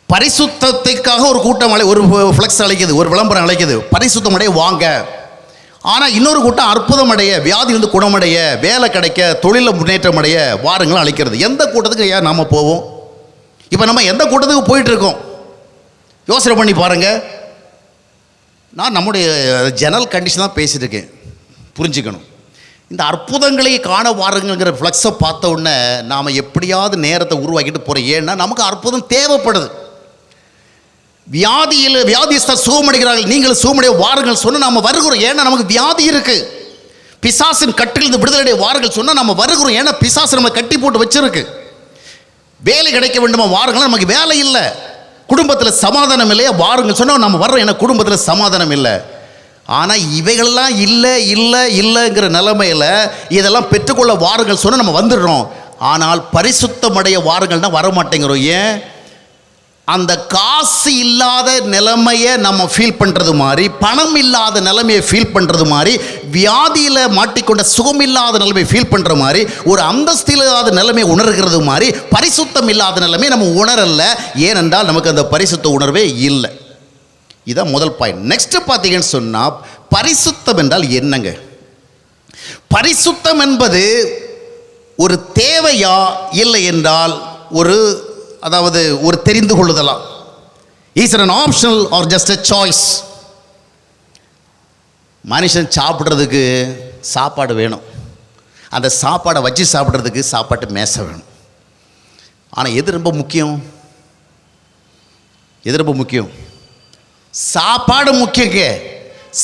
பரிசுத்தத்துக்காக ஒரு கூட்டம் ஒரு ஃப்ளெக்ஸ் அழைக்குது, ஒரு விளம்பரம் அழைக்குது, பரிசுத்தம் அடைய வாங்க. ஆனால் இன்னொரு கூட்டம் அற்புதம் அடைய, வியாதி வந்து குணமடைய, வேலை கிடைக்க, தொழிலில் முன்னேற்றம் அடைய வாருங்களும் அழைக்கிறது. எந்த கூட்டத்துக்கு ஏன் நாம் போவோம்? இப்போ நம்ம எந்த கூட்டத்துக்கு போயிட்டு இருக்கோம் யோசனை பண்ணி பாருங்கள். நான் நம்முடைய ஜெனரல் கண்டிஷன் தான் பேசிட்டு இருக்கேன், புரிஞ்சுக்கணும். இந்த அற்புதங்களை காண வாருங்கிற ஃப்ளெக்ஸை பார்த்த உடனே நாம் எப்படியாவது நேரத்தை உருவாக்கிட்டு போகிறோம். ஏன்னா நமக்கு அற்புதம் தேவைப்படுது. வியாதிஸ்தர் சுகமடைகிறார்கள், நீங்கள் சுகமடைய வாருங்கள் சொன்னால் நாம் வருகிறோம். ஏன்னா நமக்கு வியாதி இருக்குது. பிசாசின் கட்டிலிருந்து விடுதலை வாருங்கள் சொன்னால் நம்ம வருகிறோம். ஏன்னா பிசாசு நம்மளை கட்டி போட்டு வச்சிருக்கு. வேலை கிடைக்க வேண்டுமா வாருங்கள், நமக்கு வேலை இல்லை. குடும்பத்தில் சமாதானம் இல்லையா வாருங்கள் சொன்னால் நம்ம வர்றோம். ஏன்னா குடும்பத்தில் சமாதானம் இல்லை. ஆனால் இவைகளெல்லாம் இல்லைங்கிற நிலைமையில் இதெல்லாம் பெற்றுக்கொள்ள வாருங்கள் சொன்னால் நம்ம வந்துடுறோம். ஆனால் பரிசுத்தமடைய வாருங்கள்னா வரமாட்டேங்கிறோம். ஏன்? அந்த காசு இல்லாத நிலைமையை நம்ம ஃபீல் பண்ணுறது மாதிரி, பணம் இல்லாத நிலைமையை ஃபீல் பண்ணுறது மாதிரி, வியாதியில் மாட்டிக்கொண்ட சுகம் இல்லாத நிலைமையை ஃபீல் பண்ணுற மாதிரி, ஒரு அந்தஸ்து இல்லாத நிலைமையை உணர்கிறது மாதிரி பரிசுத்தம் இல்லாத நிலைமையை நம்ம உணரலை. ஏனென்றால் நமக்கு அந்த பரிசுத்த உணர்வே இல்லை. இதான் முதல் பாயிண்ட். நெக்ஸ்ட் பார்த்தீங்கன்னு சொன்னால், பரிசுத்தம் என்றால் என்னங்க? பரிசுத்தம் என்பது ஒரு தேவையா, இல்லை என்றால் ஒரு தெரிந்து கொள்ளுதலா? Is it an optional or just a choice? மனுஷன் சாப்பிட்றதுக்கு சாப்பாடு வேணும், அந்த சாப்பாடை வச்சு சாப்பிட்றதுக்கு சாப்பாட்டு மேசை வேணும். ஆனால் எது ரொம்ப முக்கியம்? சாப்பாடு முக்கியங்க.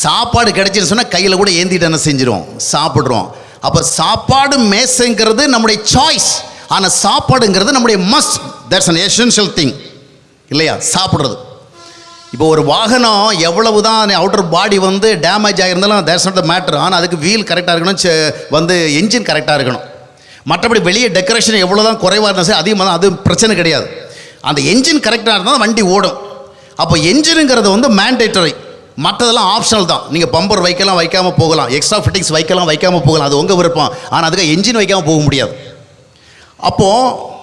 சாப்பாடு கிடைச்சின்னு சொன்னால் கையில் கூட ஏந்திட்டு என்ன செஞ்சிடும், சாப்பிட்றோம். அப்போ சாப்பாடு மேசைங்கிறது நம்முடைய சாய்ஸ், ஆனால் சாப்பாடுங்கிறது நம்முடைய must. That's an essential thing இல்லையா? சாப்பிட்றது. இப்போ ஒரு வாகனம் எவ்வளவு தான் அவுட்டர் பாடி வந்து டேமேஜ் ஆகியிருந்தாலும் தேட்ஸ் நாட் த மேட்டர். ஆனால் அதுக்கு வீல் கரெக்டாக இருக்கணும், என்ஜின் கரெக்டாக இருக்கணும். மற்றபடி வெளியே டெக்கரேஷன் எவ்வளோ தான் குறைவாக இருந்தால் சரி, அதிகமாக தான், அது பிரச்சனை கிடையாது. அந்த என்ஜின் கரெக்டாக இருந்தால் வண்டி ஓடும். அப்போ என்ஜினுங்கிறது மேண்டேட்டரி, மற்றதெல்லாம் ஆப்ஷனல் தான். நீங்கள் பம்பர் வைக்கலாம், வைக்காமல் போகலாம், எக்ஸ்ட்ரா ஃபிட்டிங்ஸ் வைக்கலாம், வைக்காமல் போகலாம், அது உங்கள் விருப்பம். ஆனால் அதுக்கு என்ஜின் வைக்காமல் போக முடியாது. அப்போது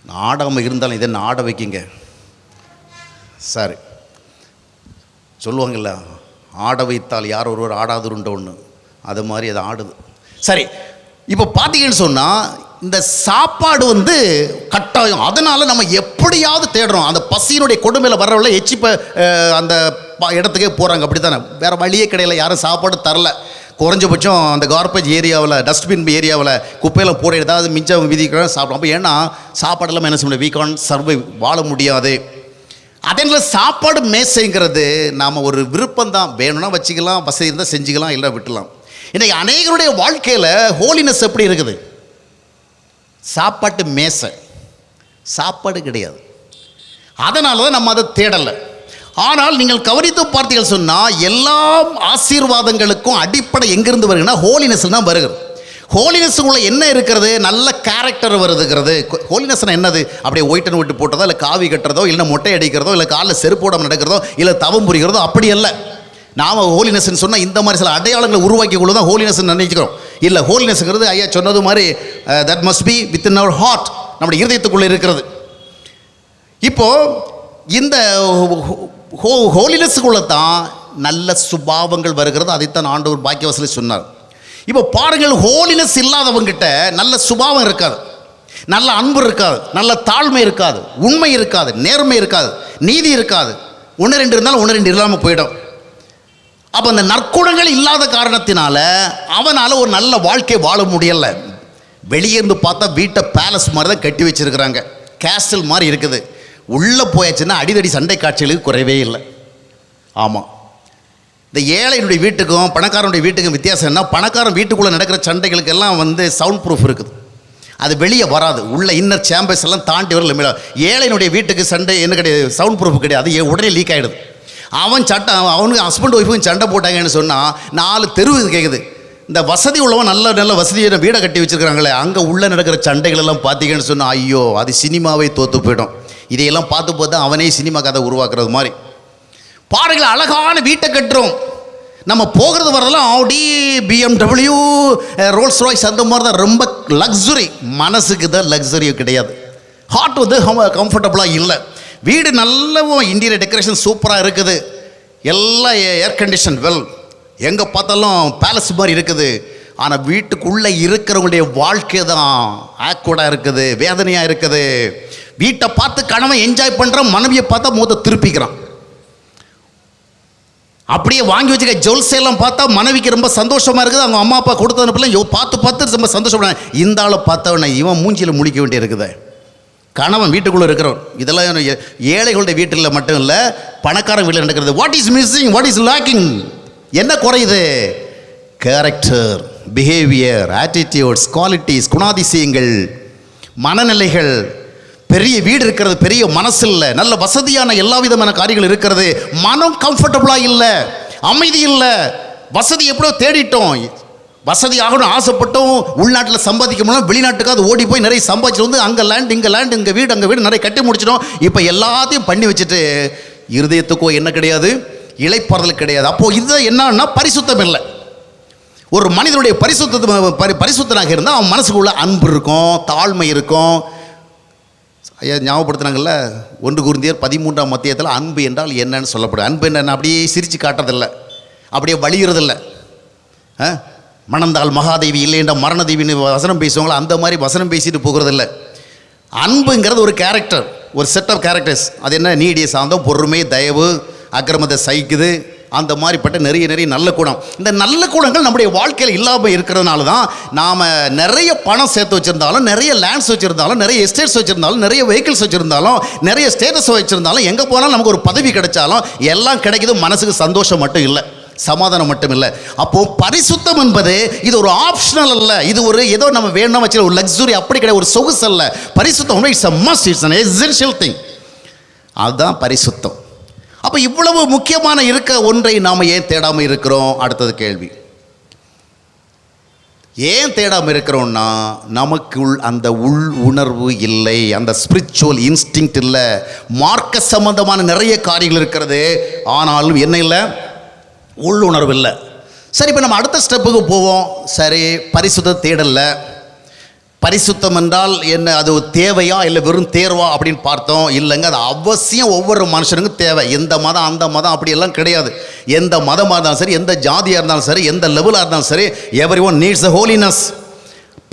நாடகம் இருந்தாலும் இதை நாட வைக்கிங்க. சரி சொல்லுவாங்கள்ல, ஆட வைத்தால் யார் ஒருவர் ஆடாதுருண்ட ஒன்று, அது மாதிரி அது ஆடுது. சரி, இப்போ பார்த்தீங்கன்னு சொன்னால் இந்த சாப்பாடு கட்டாயம். அதனால் நம்ம எப்படியாவது தேடுறோம். அந்த பசியினுடைய கொடுமையில் வர்றவங்கள எச்சிப்ப அந்த இடத்துக்கே போகிறாங்க. அப்படி தானே, வேறு வழியே கிடையாது. யாரும் சாப்பாடு தரல. குறைஞ்சபட்சம் அந்த கார்பேஜ் ஏரியாவில், டஸ்ட்பின் ஏரியாவில் குப்பையில் போட ஏதாவது மிச்சம் விதிக்கிறோம் சாப்பிடும். அப்போ ஏன்னா சாப்பாடெல்லாம் என்ன செய்ய முடியும், வீ கான் சர்வை, வாழ முடியாது. அதனால சாப்பாடு மேசைங்கிறது நாம் ஒரு விருப்பம்தான். வேணும்னா வச்சுக்கலாம், வசதி இருந்தால் செஞ்சுக்கலாம், இல்லை விட்டுலாம். இன்றைக்கி அநேகருடைய வாழ்க்கையில் ஹோலினஸ் எப்படி இருக்குது? சாப்பாட்டு மேசை, சாப்பாடு கிடையாது. அதனால தான் நம்ம அதை தேடலை. ஆனால் நீங்கள் கவனித்து பார்த்தீர்கள் சொன்னால் எல்லா ஆசீர்வாதங்களுக்கும் அடிப்படை எங்கிருந்து வருதுன்னா ஹோலினஸ் தான் வருகிறது. ஹோலினஸுக்குள்ள என்ன இருக்கிறது? நல்ல கேரக்டர் வருதுங்கிறது. ஹோலினஸ்னா என்னது? அப்படியே ஒயிட் அண்ட் ஒயிட் போட்டதோ, இல்லை காவி கட்டுறதோ, இல்லை மொட்டை அடிக்கிறதோ, இல்லை காலில் செருப்போட நடக்கிறதோ, இல்லை தவம் புரிகிறதோ, அப்படி அல்ல. நாம் ஹோலினஸ்ன்னு சொன்னால் இந்த மாதிரி சில அடையாளங்களை உருவாக்கி கொள்ள தான் ஹோலினஸ்ன்னு நினைக்கிறோம். இல்லை, ஹோலினஸ்ங்கிறது ஐயா சொன்னது மாதிரி that must be within our heart, நம்முடைய இருதயத்துக்குள்ளே இருக்கிறது. இப்போது இந்த ஹோலினஸுக்குள்ள தான் நல்ல சுபாவங்கள் வருகிறது. அதைத்தான் ஆண்டவர் பாக்கியவசனத்தில் சொன்னார். இப்போ பாருங்கள், ஹோலினஸ் இல்லாதவங்கிட்ட நல்ல சுபாவம் இருக்காது, நல்ல அன்பு இருக்காது, நல்ல தாழ்மை இருக்காது, உண்மை இருக்காது, நேர்மை இருக்காது, நீதி இருக்காது. 1-2 இருந்தாலும் 1-2 இல்லாமல் போயிடும். அப்போ அந்த நற்குணங்கள் இல்லாத காரணத்தினால அவனால் ஒரு நல்ல வாழ்க்கை வாழ முடியலை. வெளியே இருந்து பார்த்தா வீட்டை பேலஸ் மாதிரி தான் கட்டி வச்சுருக்கிறாங்க, கேஸ்டல் மாதிரி இருக்குது. உள்ளே போயாச்சுன்னா அடிதடி சண்டை காட்சிகளுக்கு குறைவே இல்லை. ஆமாம், இந்த ஏழையினுடைய வீட்டுக்கும் பணக்காரனுடைய வீட்டுக்கும் வித்தியாசம் என்ன? பணக்காரன் வீட்டுக்குள்ளே நடக்கிற சண்டைகளுக்கெல்லாம் சவுண்ட் ப்ரூஃப் இருக்குது, அது வெளியே வராது. உள்ள இன்னர் சேம்பர்ஸ் எல்லாம் தாண்டி வரல. ஏழையினுடைய வீட்டுக்கு சண்டை என்ன கிடையாது, சவுண்ட் ப்ரூஃப் கிடையாது, உடனே லீக் ஆகிடுது. அவனுக்கு ஹஸ்பண்ட் ஒய்ஃபுக்கும் சண்டை போட்டாங்கன்னு சொன்னால் 4 தெரு கேட்குது. இந்த வசதி உள்ளவன் நல்ல வசதியான வீடை கட்டி வச்சுருக்கிறாங்களே, அங்கே உள்ளே நடக்கிற சண்டைகள் எல்லாம் பார்த்தீங்கன்னு சொன்னால் ஐயோ, அது சினிமாவே தோற்று போயிடும். இதையெல்லாம் பார்த்து அவனே சினிமா கதை உருவாக்குறது மாதிரி. பாருங்கள், அழகான வீட்டை கட்டுறோம், நம்ம போகிறது வரதெல்லாம் ஆடி, BMW, ரோல்ஸ் ராய்ஸ், அந்த மாதிரி தான். ரொம்ப லக்ஸுரி. மனசுக்கு தான் லக்ஸுரி கிடையாது. ஹார்ட் கம்ஃபர்டபுளாக இல்லை. வீடு நல்ல இன்டீரியர் டெக்கரேஷன் சூப்பராக இருக்குது, எல்லாம் ஏர் கண்டிஷன் வெல், எங்கே பார்த்தாலும் பேலஸ் மாதிரி இருக்குது. ஆனால் வீட்டுக்குள்ளே இருக்கிறவங்களுடைய வாழ்க்கை தான் ஆக்வர்டாக இருக்குது, வேதனையாக இருக்குது. வீட்டை பார்த்து கணவன் என்ஜாய் பண்ணுறான், மனைவியை பார்த்தா முகத்தை திருப்பிக்கிறான். அப்படியே வாங்கி வச்சுக்க ஜுவல்ஸ் எல்லாம் பார்த்தா மனைவிக்கு ரொம்ப சந்தோஷமாக இருக்குது. அவங்க அம்மா அப்பா கொடுத்ததுல பார்த்து ரொம்ப சந்தோஷப்படுறாங்க. இந்த ஆளை பார்த்தவன இவன் மூஞ்சியில் முழிக்க வேண்டிய இருக்குது. கணவன் வீட்டுக்குள்ளே இருக்கிறோம். இதெல்லாம் ஏழைகளுடைய வீட்டில் மட்டும் இல்லை, பணக்கார வீட்டில் நடக்கிறது. What is missing, what is lacking, என்ன குறையுது? கேரக்டர், பிஹேவியர், ஆட்டிடியூட்ஸ், குவாலிட்டிஸ், குணாதிசயங்கள், மனநிலைகள். பெரிய வீடு இருக்கிறது, பெரிய மனசு இல்லை, நல்ல வசதியான எல்லா விதமான காரியங்கள் இருக்கிறது, மனம் கம்ஃபர்டபுளாக இல்லை, அமைதி இல்லை. வசதி எப்படியோ தேடிட்டோம், வசதி ஆகணும் ஆசைப்பட்டோம், உள்நாட்டில் சம்பாதிக்க முடியல, வெளிநாட்டுக்காவது ஓடி போய் நிறைய சம்பாதிச்சுட்டு அங்கே லேண்ட், இங்கே வீடு, அங்கே வீடு நிறைய கட்டி முடிச்சிட்டோம். இப்போ எல்லாத்தையும் பண்ணி வச்சுட்டு இருதயத்துக்கோ என்ன கிடையாது, இளைப்பாறுதல் கிடையாது. அப்போது இது என்னன்னா பரிசுத்தம் இல்லை. ஒரு மனிதனுடைய பரிசுத்தனாக இருந்தால் அவன் மனசுக்குள்ள அன்பு இருக்கும், தாழ்மை இருக்கும். ஐயா ஞாபகப்படுத்தினாங்கல்ல, 1 கொரிந்தியர் 13ஆம் அத்தியாயத்தில் அன்பு என்றால் என்னன்னு சொல்லப்படும். அன்பு என்ன அப்படியே சிரித்து காட்டுறதில்லை, அப்படியே வலிகிறதில்லை. மணந்தால் மகாதேவி இல்லை என்ற மரணதேவின்னு வசனம் பேசுவாங்களோ அந்த மாதிரி வசனம் பேசிட்டு போகிறதில்ல. அன்புங்கிறது ஒரு கேரக்டர், ஒரு செட் ஆஃப் கேரக்டர்ஸ். அது என்ன? நீடிய சாந்தம், பொறுமை, தயவு, அக்கிரமத்தை சகிக்குது, அந்த மாதிரிப்பட்ட நிறைய நல்ல குணம். இந்த நல்ல குணங்கள் நம்முடைய வாழ்க்கையில் இல்லாமல் இருக்கிறதுனால தான் நாம் நிறைய பணம் சேர்த்து வச்சுருந்தாலும், நிறைய லேண்ட்ஸ் வச்சுருந்தாலும், நிறைய எஸ்டேட்ஸ் வச்சுருந்தாலும், நிறைய வெஹிக்கிள்ஸ் வச்சுருந்தாலும், நிறைய ஸ்டேட்டஸ் வச்சுருந்தாலும், எங்கே போனாலும் நமக்கு ஒரு பதவி கிடைச்சாலும் எல்லாம் கிடைக்குது, மனசுக்கு சந்தோஷம் மட்டும் இல்லை, சமாதானம் மட்டும் இல்லை. அப்போது பரிசுத்தம் என்பது இது ஒரு ஆப்ஷனல் அல்ல, இது ஒரு ஏதோ நம்ம வேணும் வச்சு ஒரு லக்ஸுரி அப்படி கிடையாது, ஒரு சொகுசு அல்ல. பரிசுத்தம் it's a must, it's an essential thing. அதுதான் பரிசுத்தம். அப்போ இவ்வளவு முக்கியமான இருக்க ஒன்றை நாம் ஏன் தேடாமல் இருக்கிறோம்? அடுத்தது கேள்வி, ஏன் தேடாமல் இருக்கிறோம்னா நமக்குள் அந்த உள் உணர்வு இல்லை, அந்த ஸ்பிரிச்சுவல் இன்ஸ்டிங்க்ட் இல்லை. மார்க்க சம்பந்தமான நிறைய காரியங்கள் இருக்கிறது, ஆனாலும் என்ன இல்லை, உள்ளுணர்வு இல்லை. சரி, இப்போ நம்ம அடுத்த ஸ்டெப்புக்கு போவோம். சரி, பரிசுத்த தேடல, பரிசுத்தம் என்றால் என்ன, அது தேவையா இல்லை வெறும் தேர்வா அப்படின்னு பார்த்தோம். இல்லைங்க, அது அவசியம் ஒவ்வொரு மனுஷனுக்கும் தேவை. எந்த மதம் அந்த மதம் அப்படியெல்லாம் கிடையாது. எந்த மதமாக இருந்தாலும் சரி, எந்த ஜாதியாக இருந்தாலும் சரி, எந்த லெவலாக இருந்தாலும் சரி, everyone needs the holiness.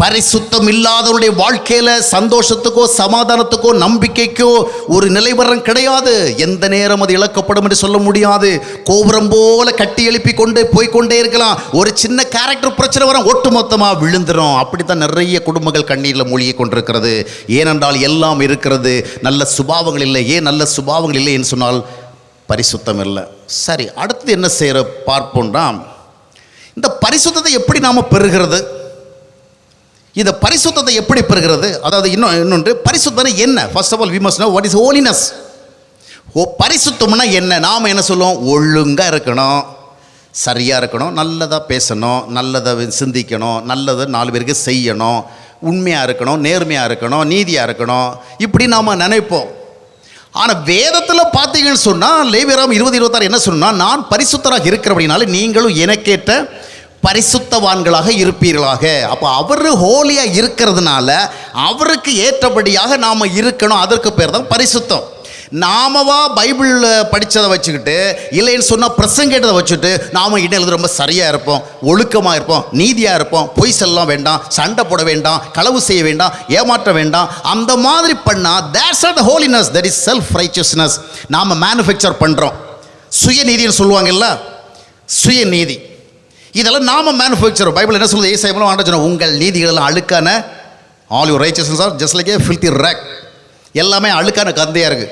பரிசுத்தம் இல்லாதவருடைய வாழ்க்கையில் சந்தோஷத்துக்கோ சமாதானத்துக்கோ நம்பிக்கைக்கோ ஒரு நிலைவரம் கிடையாது. எந்த நேரம் அது இழக்கப்படும் என்று சொல்ல முடியாது. கோபுரம் போல கட்டி எழுப்பி கொண்டு போய்கொண்டே இருக்கலாம். ஒரு சின்ன கேரக்டர் பிரச்சனை வரும், ஒட்டுமொத்தமாக விழுந்துடும். அப்படித்தான் நிறைய குடும்பங்கள் கண்ணீரில் மூழ்கி கொண்டிருக்கிறது. ஏனென்றால் எல்லாம் இருக்கிறது, நல்ல சுபாவங்கள் இல்லை. ஏன் நல்ல சுபாவங்கள் இல்லை என்று சொன்னால் பரிசுத்தம் இல்லை. சரி, அடுத்தது என்ன செய்கிற பார்ப்போம்னா, இந்த பரிசுத்தத்தை எப்படி நாம் பெறுகிறது, இந்த பரிசுத்தத்தை எப்படி பெறுகிறது, அதாவது இன்னொன்று பரிசுத்தம் என்ன. First of all we must know what is holiness. பரிசுத்தம்னா என்ன? நாம் என்ன சொல்லுவோம்? ஒழுங்காக இருக்கணும், சரியாக இருக்கணும், நல்லதாக பேசணும், நல்லதை சிந்திக்கணும், நல்லதை 4 பேருக்கு செய்யணும், உண்மையாக இருக்கணும், நேர்மையாக இருக்கணும், நீதியாக இருக்கணும், இப்படி நாம் நினைப்போம். ஆனால் வேதத்தில் பார்த்தீங்கன்னு சொன்னால் லேவியராகமம் 20:26 என்ன சொன்னால், நான் பரிசுத்தராக இருக்கிறபடினால நீங்களும் எனக்கேற்ற பரிசுத்தவான்களாக இருப்பீர்களாக. அப்போ அவர் ஹோலியாக இருக்கிறதுனால அவருக்கு ஏற்றபடியாக நாம் இருக்கணும். அதற்கு பேர் தான் பரிசுத்தம். நாமவா பைபிளில் படித்ததை வச்சுக்கிட்டு, இல்லைன்னு சொன்னால் பிரசங்கேட்டதை வச்சுட்டு நாம் இடையில ரொம்ப சரியாக இருப்போம், ஒழுக்கமாக இருப்போம், நீதியாக இருப்போம், பொய் சொல்லலாம் வேண்டாம், சண்டை போட வேண்டாம், களவு செய்ய வேண்டாம், ஏமாற்ற வேண்டாம், அந்த மாதிரி பண்ணால் that's not the holiness, that is self righteousness. நாம் மேனுஃபேக்சர் பண்ணுறோம். சுயநீதின்னு சொல்லுவாங்கல்ல, சுயநீதி, இதெல்லாம் நாம மேனுஃபேக்சர். பைபிள் என்ன சொல்லுது? ஏசாயாவில் ஆண்டவர் சொன்னார், உங்கள் நீதிகளெல்லாம் அழுக்கான, all your righteousness are just like A filthy rack, எல்லாமே அழுக்கான கந்தையாக இருக்குது.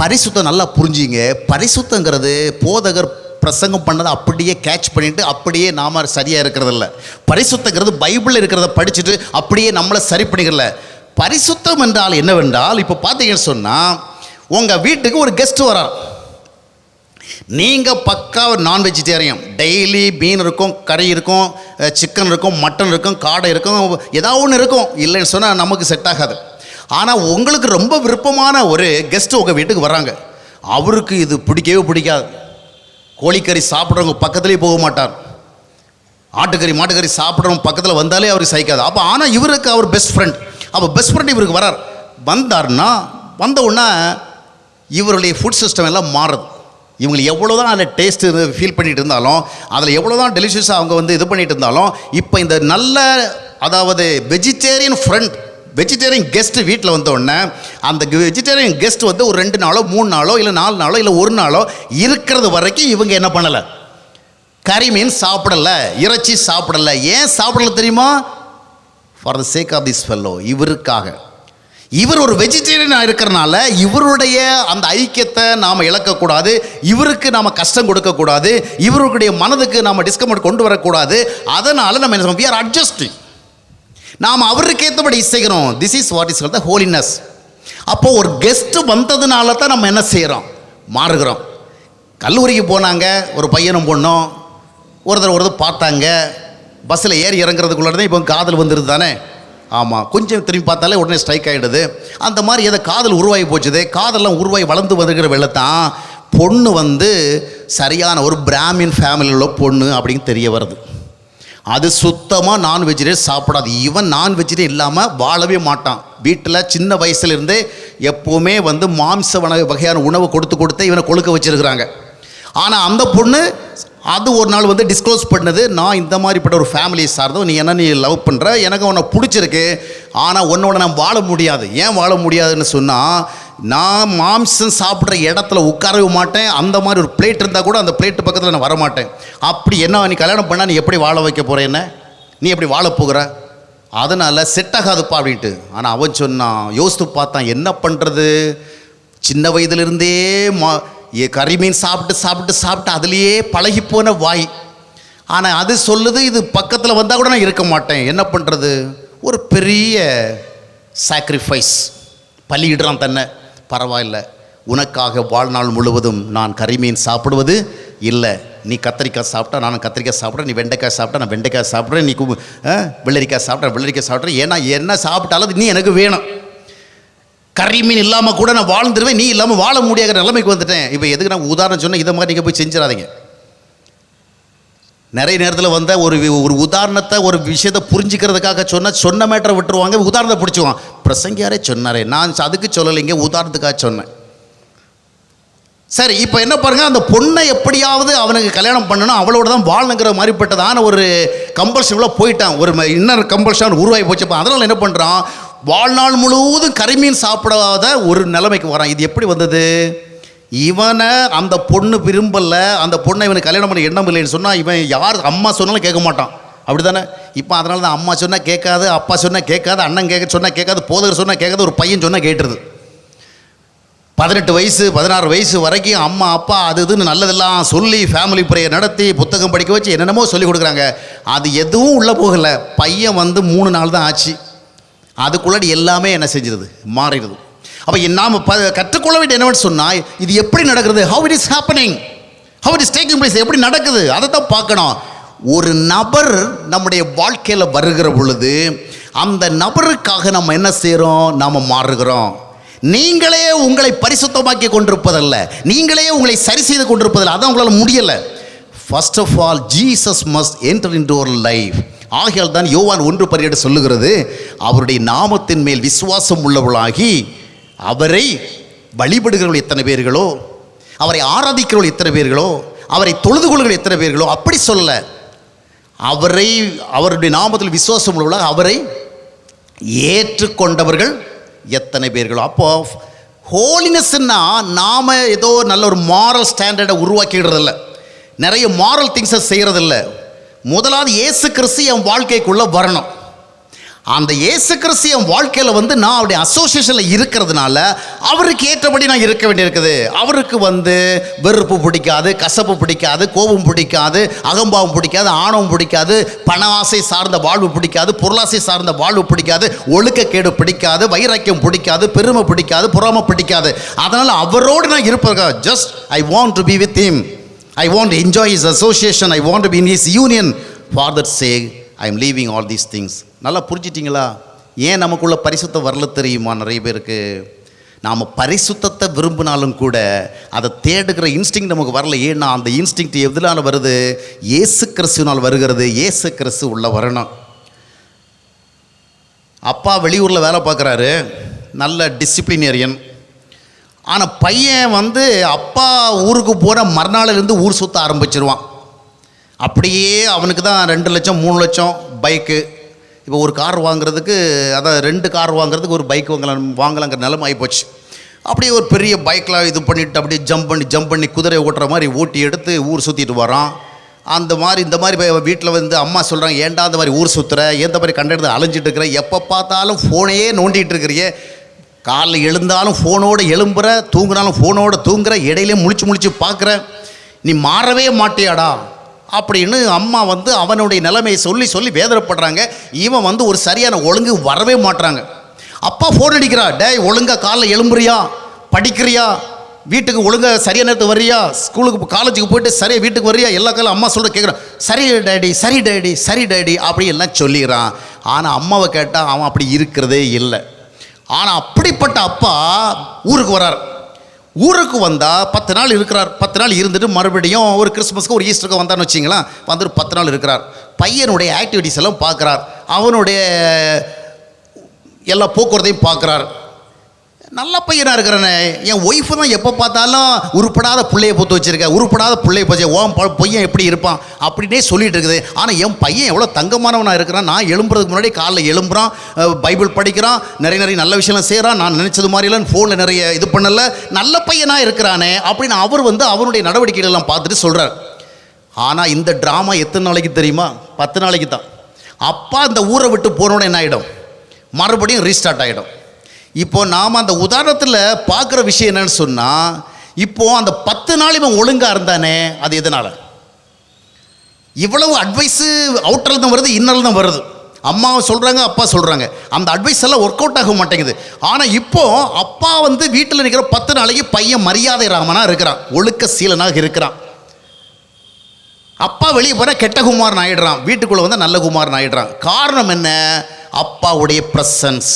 பரிசுத்தம் நல்லா புரிஞ்சிங்க. பரிசுத்தங்கிறது போதகர் பிரசங்கம் பண்ணதை அப்படியே கேட்ச் பண்ணிட்டு அப்படியே நாம் சரியாக இருக்கிறது இல்லை. பரிசுத்தங்கிறது பைபிளில் இருக்கிறத படிச்சுட்டு அப்படியே நம்மளை சரி பண்ணிக்கிறல. பரிசுத்தம் என்றால் என்னவென்றால், இப்போ பார்த்தீங்கன்னு சொன்னால் உங்கள் வீட்டுக்கு ஒரு கெஸ்ட் வரார், நீங்கள் பக்கா நான் வெஜிடேரியன், டெய்லி மீன் இருக்கும், கறி இருக்கும், சிக்கன் இருக்கும், மட்டன் இருக்கும், காடை இருக்கும், ஏதாவது ஒன்று இருக்கும். இல்லைன்னு சொன்னால் நமக்கு செட் ஆகாது. ஆனால் உங்களுக்கு ரொம்ப விருப்பமான ஒரு கெஸ்ட்டு உங்கள் வீட்டுக்கு வராங்க. அவருக்கு இது பிடிக்கவே பிடிக்காது. கோழிக்கறி சாப்பிட்றவங்க பக்கத்துலேயே போக மாட்டார். ஆட்டுக்கறி மாட்டுக்கறி சாப்பிட்றவங்க பக்கத்தில் வந்தாலே அவருக்கு சகிக்காது. அப்போ ஆனால் இவருக்கு அவர் பெஸ்ட் ஃப்ரெண்ட். அப்போ பெஸ்ட் ஃப்ரெண்ட் இவருக்கு வரார். வந்தார்னா வந்த உடனே இவருடைய ஃபுட் சிஸ்டம் எல்லாம் மாறுது. இவங்களுக்கு எவ்வளோ தான் அதில் டேஸ்ட்டு ஃபீல் பண்ணிகிட்டு இருந்தாலும், அதில் எவ்வளோ தான் டெலிஷியஸாக அவங்க இது பண்ணிகிட்டு இருந்தாலும், இப்போ இந்த நல்ல, அதாவது வெஜிடேரியன் ஃப்ரெண்ட், வெஜிடேரியன் கெஸ்ட்டு வீட்டில் வந்தோடனே அந்த வெஜிடேரியன் கெஸ்ட் ஒரு 2 நாளோ 3 நாளோ இல்லை 4 நாளோ இல்லை 1 நாளோ இருக்கிறது வரைக்கும் இவங்க என்ன பண்ணலை? கறி மீன் சாப்பிடலை, இறைச்சி சாப்பிடலை. ஏன் சாப்பிடலை தெரியுமா? For the sake of this fellow, இவருக்காக. இவர் ஒரு வெஜிடேரியனாக இருக்கிறனால இவருடைய அந்த ஐக்கியத்தை நாம் இழக்கக்கூடாது, இவருக்கு நாம் கஷ்டம் கொடுக்கக்கூடாது, இவருடைய மனதுக்கு நாம் டிஸ்கம்ஃபர்ட் கொண்டு வரக்கூடாது. அதனால் நம்ம என்ன செய்வோம்? we are adjusting. நாம் அவருக்கு ஏற்றபடி செய்கிறோம். This is what is called the holiness. அப்போது ஒரு கெஸ்ட்டு வந்ததுனால தான் நம்ம என்ன செய்கிறோம்? மாறுகிறோம். கல்லூரிக்கு போனாங்க ஒரு பையனும் பொண்ணும், ஒருத்தர் பார்த்தாங்க, பஸ்ஸில் ஏறி இறங்குறதுக்குள்ளே தான் இப்போ காதல் வந்துடுது தானே. ஆமாம், கொஞ்சம் திரும்பி பார்த்தாலே உடனே ஸ்ட்ரைக் ஆகிடுது. அந்த மாதிரி எதை காதல் உருவாகி போச்சுது. காதெல்லாம் உருவாகி வளர்ந்து வந்துக்கிற வெள்ளத்தான் பொண்ணு சரியான ஒரு பிராமின் ஃபேமிலியில் உள்ள பொண்ணு அப்படின்னு தெரிய வருது. அது சுத்தமாக நான் வெஜிடேரியன் சாப்பிடாது. இவன் நான் வெஜிடேரியன் இல்லாமல் வாழவே மாட்டான். வீட்டில் சின்ன வயசுலேருந்தே எப்போவுமே மாம்ச வகையான உணவு கொடுத்து இவனை கொழுக்க வச்சுருக்கிறாங்க. ஆனால் அந்த பொண்ணு அது ஒரு நாள் டிஸ்க்ளோஸ் பண்ணது, நான் இந்த மாதிரிப்பட்ட ஒரு ஃபேமிலியை சார்ந்தோம், நீ லவ் பண்ணுற, எனக்கு உன்னை பிடிச்சிருக்கு, ஆனால் உன்னோட நான் வாழ முடியாது. ஏன் வாழ முடியாதுன்னு சொன்னால், நான் மாம்சம் சாப்பிட்ற இடத்துல உட்காரவே மாட்டேன், அந்த மாதிரி ஒரு பிளேட் இருந்தால் கூட அந்த பிளேட்டு பக்கத்தில் நான் வரமாட்டேன். அப்படி என்ன நீ கல்யாணம் பண்ணால் நீ எப்படி வாழ வைக்க போகிற, என்ன நீ எப்படி வாழ போகிற, அதனால் செட் ஆகாதுப்பா அப்படின்ட்டு. ஆனால் அவன் சொன்னான், யோசித்து பார்த்தான், என்ன பண்ணுறது, சின்ன வயதுலேருந்தே கறி மீன் சாப்பிட்டு அதுலேயே பழகிப்போன வாய். ஆனால் அது சொல்லுது, இது பக்கத்தில் வந்தால் கூட நான் இருக்க மாட்டேன், என்ன பண்ணுறது. ஒரு பெரிய சாக்ரிஃபைஸ், பலியிடுறான் தன்னை. பரவாயில்லை, உனக்காக வாழ்நாள் முழுவதும் நான் கறி மீன் சாப்பிடுவது இல்லை. நீ கத்திரிக்காய் சாப்பிட்டா நான் கத்திரிக்காய் சாப்பிட்றேன், நீ வெண்டைக்காய் சாப்பிட்டா நான் வெண்டைக்காய் சாப்பிட்றேன், நீ வெள்ளரிக்காய் சாப்பிட்றேன், ஏன்னா என்ன சாப்பிட்டாலும் அது நீ எனக்கு வேணும். கறி மீன் இல்லாமல் கூட நான் வாழ்ந்துருவேன், நீ இல்லாமல் வாழ முடியாத நிலைமைக்கு வந்துட்டேன். இப்போ எதுக்கு நான் உதாரணம் சொன்னேன், இதை மாதிரி நீங்கள் போய் செஞ்சிடாதீங்க. நிறைய நேரத்தில் வந்த ஒரு உதாரணத்தை ஒரு விஷயத்தை புரிஞ்சுக்கிறதுக்காக சொன்ன மேட்டரை விட்டுருவாங்க, உதாரணத்தை பிடிச்சிவான். பிரசங்கியாரே சொன்னாரே, நான் அதுக்கு சொல்லலைங்க, உதாரணத்துக்காக சொன்னேன். சரி, இப்போ என்ன பாருங்க, அந்த பொண்ணை எப்படியாவது அவனுக்கு கல்யாணம் பண்ணணும், அவளோட தான் வாழணுங்கிற மாதிரிப்பட்டதான ஒரு கம்பல்ஷன்ல போயிட்டான். ஒரு இன்னர் கம்பல்ஷன் உருவாகி போச்சு. அதனால் என்ன பண்ணுறான், வாழ்நாள் முழுவதும் கரிமீன் சாப்பிடாத ஒரு நிலைமைக்கு வரான். இது எப்படி வந்தது? இவனை அந்த பொண்ணு விரும்பலை, அந்த பொண்ணை இவனுக்கு கல்யாணம் பண்ண எண்ணம் இல்லைன்னு சொன்னால் இவன் யார் அம்மா சொன்னாலும் கேட்க மாட்டான். அப்படி தானே? இப்போ அதனால தான் அம்மா சொன்னால் கேட்காது, அப்பா சொன்னால் கேட்காது, அண்ணன் சொன்னால் கேட்காது, போதகர் சொன்னால் கேட்காது, ஒரு பையன் சொன்னால் கேட்டுருது. 18 வயசு 16 வயசு வரைக்கும் அம்மா அப்பா அது இதுன்னு நல்லதெல்லாம் சொல்லி ஃபேமிலி ப்ரேயர் நடத்தி புத்தகம் படிக்க வச்சு என்னென்னமோ சொல்லி கொடுக்குறாங்க. அது எதுவும் உள்ளே போகலை. பையன் 3 நாள் தான் ஆச்சு, அதுக்குள்ளாடி எல்லாமே என்ன செஞ்சிருது, மாறிடுது. அப்போ நாம் கற்றுக்கொள்ள வேண்டிய என்னவென்னு சொன்னால், இது எப்படி நடக்கிறது, how it is happening, how it is taking place, எப்படி நடக்குது, அதை தான் பார்க்கணும். ஒரு நபர் நம்முடைய வாழ்க்கையில் வருகிற பொழுது அந்த நபருக்காக நம்ம என்ன செய்கிறோம், நாம் மாறுகிறோம். நீங்களே உங்களை பரிசுத்தமாக்கி கொண்டிருப்பதல்ல, நீங்களே உங்களை சரி செய்து கொண்டிருப்பதில்லை, அதான் உங்களால் முடியலை. First of all Jesus must enter into our life. ஆகையால் தான் யோவான் 1:18 சொல்லுகிறது, அவருடைய நாமத்தின் மேல் விசுவாசம் உள்ளவர்களாகி அவரை வழிபடுகிறவர்கள் எத்தனை பேர்களோ, அவரை ஆராதிக்கிறவர்கள் எத்தனை பேர்களோ, அவரை தொழுது கொள்ளுகிற எத்தனை பேர்களோ, அப்படி சொல்ல, அவருடைய நாமத்தில் விசுவாசம் உள்ளவர்களாக அவரை ஏற்றுக்கொண்டவர்கள் எத்தனை பேர்களோ. அப்போ ஹோலினஸ்ன்னா நாம் ஏதோ நல்ல ஒரு மாரல் ஸ்டாண்டர்டை உருவாக்கிடுறதில்ல, நிறைய மாரல் திங்ஸை செய்கிறதில்ல. முதலாவது இயேசு கிறிஸ்து என் வாழ்க்கைக்குள்ளே வரணும். அந்த இயேசு கிறிஸ்து என் வாழ்க்கையில் நான் அவருடைய அசோசியேஷனில் இருக்கிறதுனால அவருக்கு ஏற்றபடி நான் இருக்க வேண்டியிருக்குது. அவருக்கு வெறுப்பு பிடிக்காது, கசப்பு பிடிக்காது, கோபம் பிடிக்காது, அகம்பாவம் பிடிக்காது, ஆணவம் பிடிக்காது, பண ஆசை சார்ந்த வாழ்வு பிடிக்காது, பொருளாசை சார்ந்த வாழ்வு பிடிக்காது, ஒழுக்கக்கேடு பிடிக்காது, வைராக்கியம் பிடிக்காது, பெருமை பிடிக்காது, பொறாமை பிடிக்காது. அதனால் அவரோடு நான் இருப்பேன். Just I want to be with him, I want to enjoy his association, I want to be in his union. For that sake I am leaving all these things. நல்லா புரிஞ்சிட்டிங்களா? ஏன் நமக்குள்ள பரிசுத்தம் வரல தெரியுமா? நிறைய பேருக்கு நாம் பரிசுத்தத்தை விரும்பினாலும் கூட அதை தேடுகிற இன்ஸ்டிங் நமக்கு வரல. ஏன்னா அந்த இன்ஸ்டிங் எதனால வருது? இயேசு கிறிஸ்துவினால் வருகிறது. இயேசு கிறிஸ்து உள்ள வரணும். அப்பா வெளியூரில் வேலை பார்க்குறாரு, நல்ல டிசிப்ளினேரியன். ஆனால் பையன் அப்பா ஊருக்கு போகிற மறுநாளிலேருந்து ஊர் சுற்ற ஆரம்பிச்சிருவான். அப்படியே அவனுக்கு தான் 2 லட்சம் 3 லட்சம் பைக்கு. இப்போ ஒரு கார் வாங்குறதுக்கு, அதான் 2 கார் வாங்குறதுக்கு ஒரு பைக் வாங்கலாங்கிற நிலைமை ஆகிப்போச்சு. அப்படியே ஒரு பெரிய பைக்கில் இது பண்ணிவிட்டு அப்படியே ஜம்ப் பண்ணி குதிரை ஓட்டுற மாதிரி ஓட்டி எடுத்து ஊர் சுற்றிட்டு வரான். இந்த மாதிரி வீட்டில் அம்மா சொல்கிறாங்க, ஏன்டா அந்த மாதிரி ஊர் சுற்றுற, எந்த மாதிரி கண்டெடுத்து அலைஞ்சிட்டு இருக்கிற, எப்போ பார்த்தாலும் ஃபோனையே நோண்டிகிட்டு இருக்கிறியே, காலைல எழுந்தாலும் ஃபோனோடு எழும்புற, தூங்குனாலும் ஃபோனோடு தூங்குற, இடையிலே முழிச்சு பார்க்குற, நீ மாறவே மாட்டியாடா அப்படின்னு அம்மா அவனுடைய நிலைமையை சொல்லி வேதனைப்படுறாங்க. இவன் ஒரு சரியான ஒழுங்கு வரவே மாட்டுறாங்க. அப்பா ஃபோன் அடிக்கிறா, டேய் ஒழுங்காக காலைல எழும்புறியா, படிக்கிறியா, வீட்டுக்கு ஒழுங்காக சரியான நேரத்துக்கு வர்றியா, ஸ்கூலுக்கு காலேஜுக்கு போய்ட்டு சரியாக வீட்டுக்கு வர்றியா, எல்லா காலம் அம்மா சொல்கிற கேட்குறான். சரி டேடி அப்படி எல்லாம் சொல்லிடுறான். ஆனால் அம்மாவை கேட்டால் அவன் அப்படி இருக்கிறதே இல்லை. ஆனால் அப்படிப்பட்ட அப்பா ஊருக்கு வரார். ஊருக்கு வந்தால் 10 நாள் இருக்கிறார். 10 நாள் இருந்துட்டு மறுபடியும் ஒரு கிறிஸ்மஸ்க்கு ஒரு ஈஸ்டருக்கு வந்தான்னு வச்சிங்களேன், 10 நாள் இருக்கிறார். பையனுடைய ஆக்டிவிட்டிஸ் எல்லாம் பார்க்குறார், அவனுடைய எல்லா போக்குவரத்தையும் பார்க்குறார். நல்ல பையனாக இருக்கிறானே, என் ஒய்ஃபு தான் எப்போ பார்த்தாலும் உருப்படாத பிள்ளையை பொத்து வச்சுருக்க, உருப்படாத பிள்ளையை போச்சு, பையன் எப்படி இருப்பான் அப்படின்னே சொல்லிகிட்டு இருக்குது. ஆனால் என் பையன் எவ்வளோ தங்கமானவனாக இருக்கிறான், நான் எழும்புறதுக்கு முன்னாடி காலைல எழும்புறான், பைபிள் படிக்கிறான், நிறைய நல்ல விஷயம்லாம் செய்கிறான், நான் நினச்சது மாதிரிலாம் ஃபோனில் நிறைய இது பண்ணலை, நல்ல பையனாக இருக்கிறானே அப்படின்னு அவர் அவனுடைய நடவடிக்கைகளெல்லாம் பார்த்துட்டு சொல்கிறார். ஆனால் இந்த ட்ராமா எத்தனை நாளைக்கு தெரியுமா? 10 நாளைக்கு தான். அப்பா இந்த ஊரை விட்டு போனோன்னு என்ன ஆகிடும், மறுபடியும் ரீஸ்டார்ட் ஆகிடும். இப்போது நாம் அந்த உதாரணத்தில் பார்க்குற விஷயம் என்னன்னு சொன்னால், இப்போது அந்த 10 நாள் இவன் ஒழுங்காக இருந்தானே, அது எதனால்? இவ்வளவு அட்வைஸு அவுட்டரில் தான் வருது, இன்னரில் தான் வருது. அம்மா சொல்கிறாங்க, அப்பா சொல்கிறாங்க, அந்த அட்வைஸ் எல்லாம் ஒர்க் அவுட் ஆக மாட்டேங்குது. ஆனால் இப்போது அப்பா வீட்டில் நிற்கிற 10 நாளைக்கு பையன் மரியாதை ராமனாக இருக்கிறான், ஒழுக்க சீலனாக இருக்கிறான். அப்பா வெளியே போனால் கெட்ட குமாரன் ஆகிடுறான், வீட்டுக்குள்ளே நல்ல குமாரன் ஆகிடுறான். காரணம் என்ன? அப்பாவுடைய ப்ரெசன்ஸ்,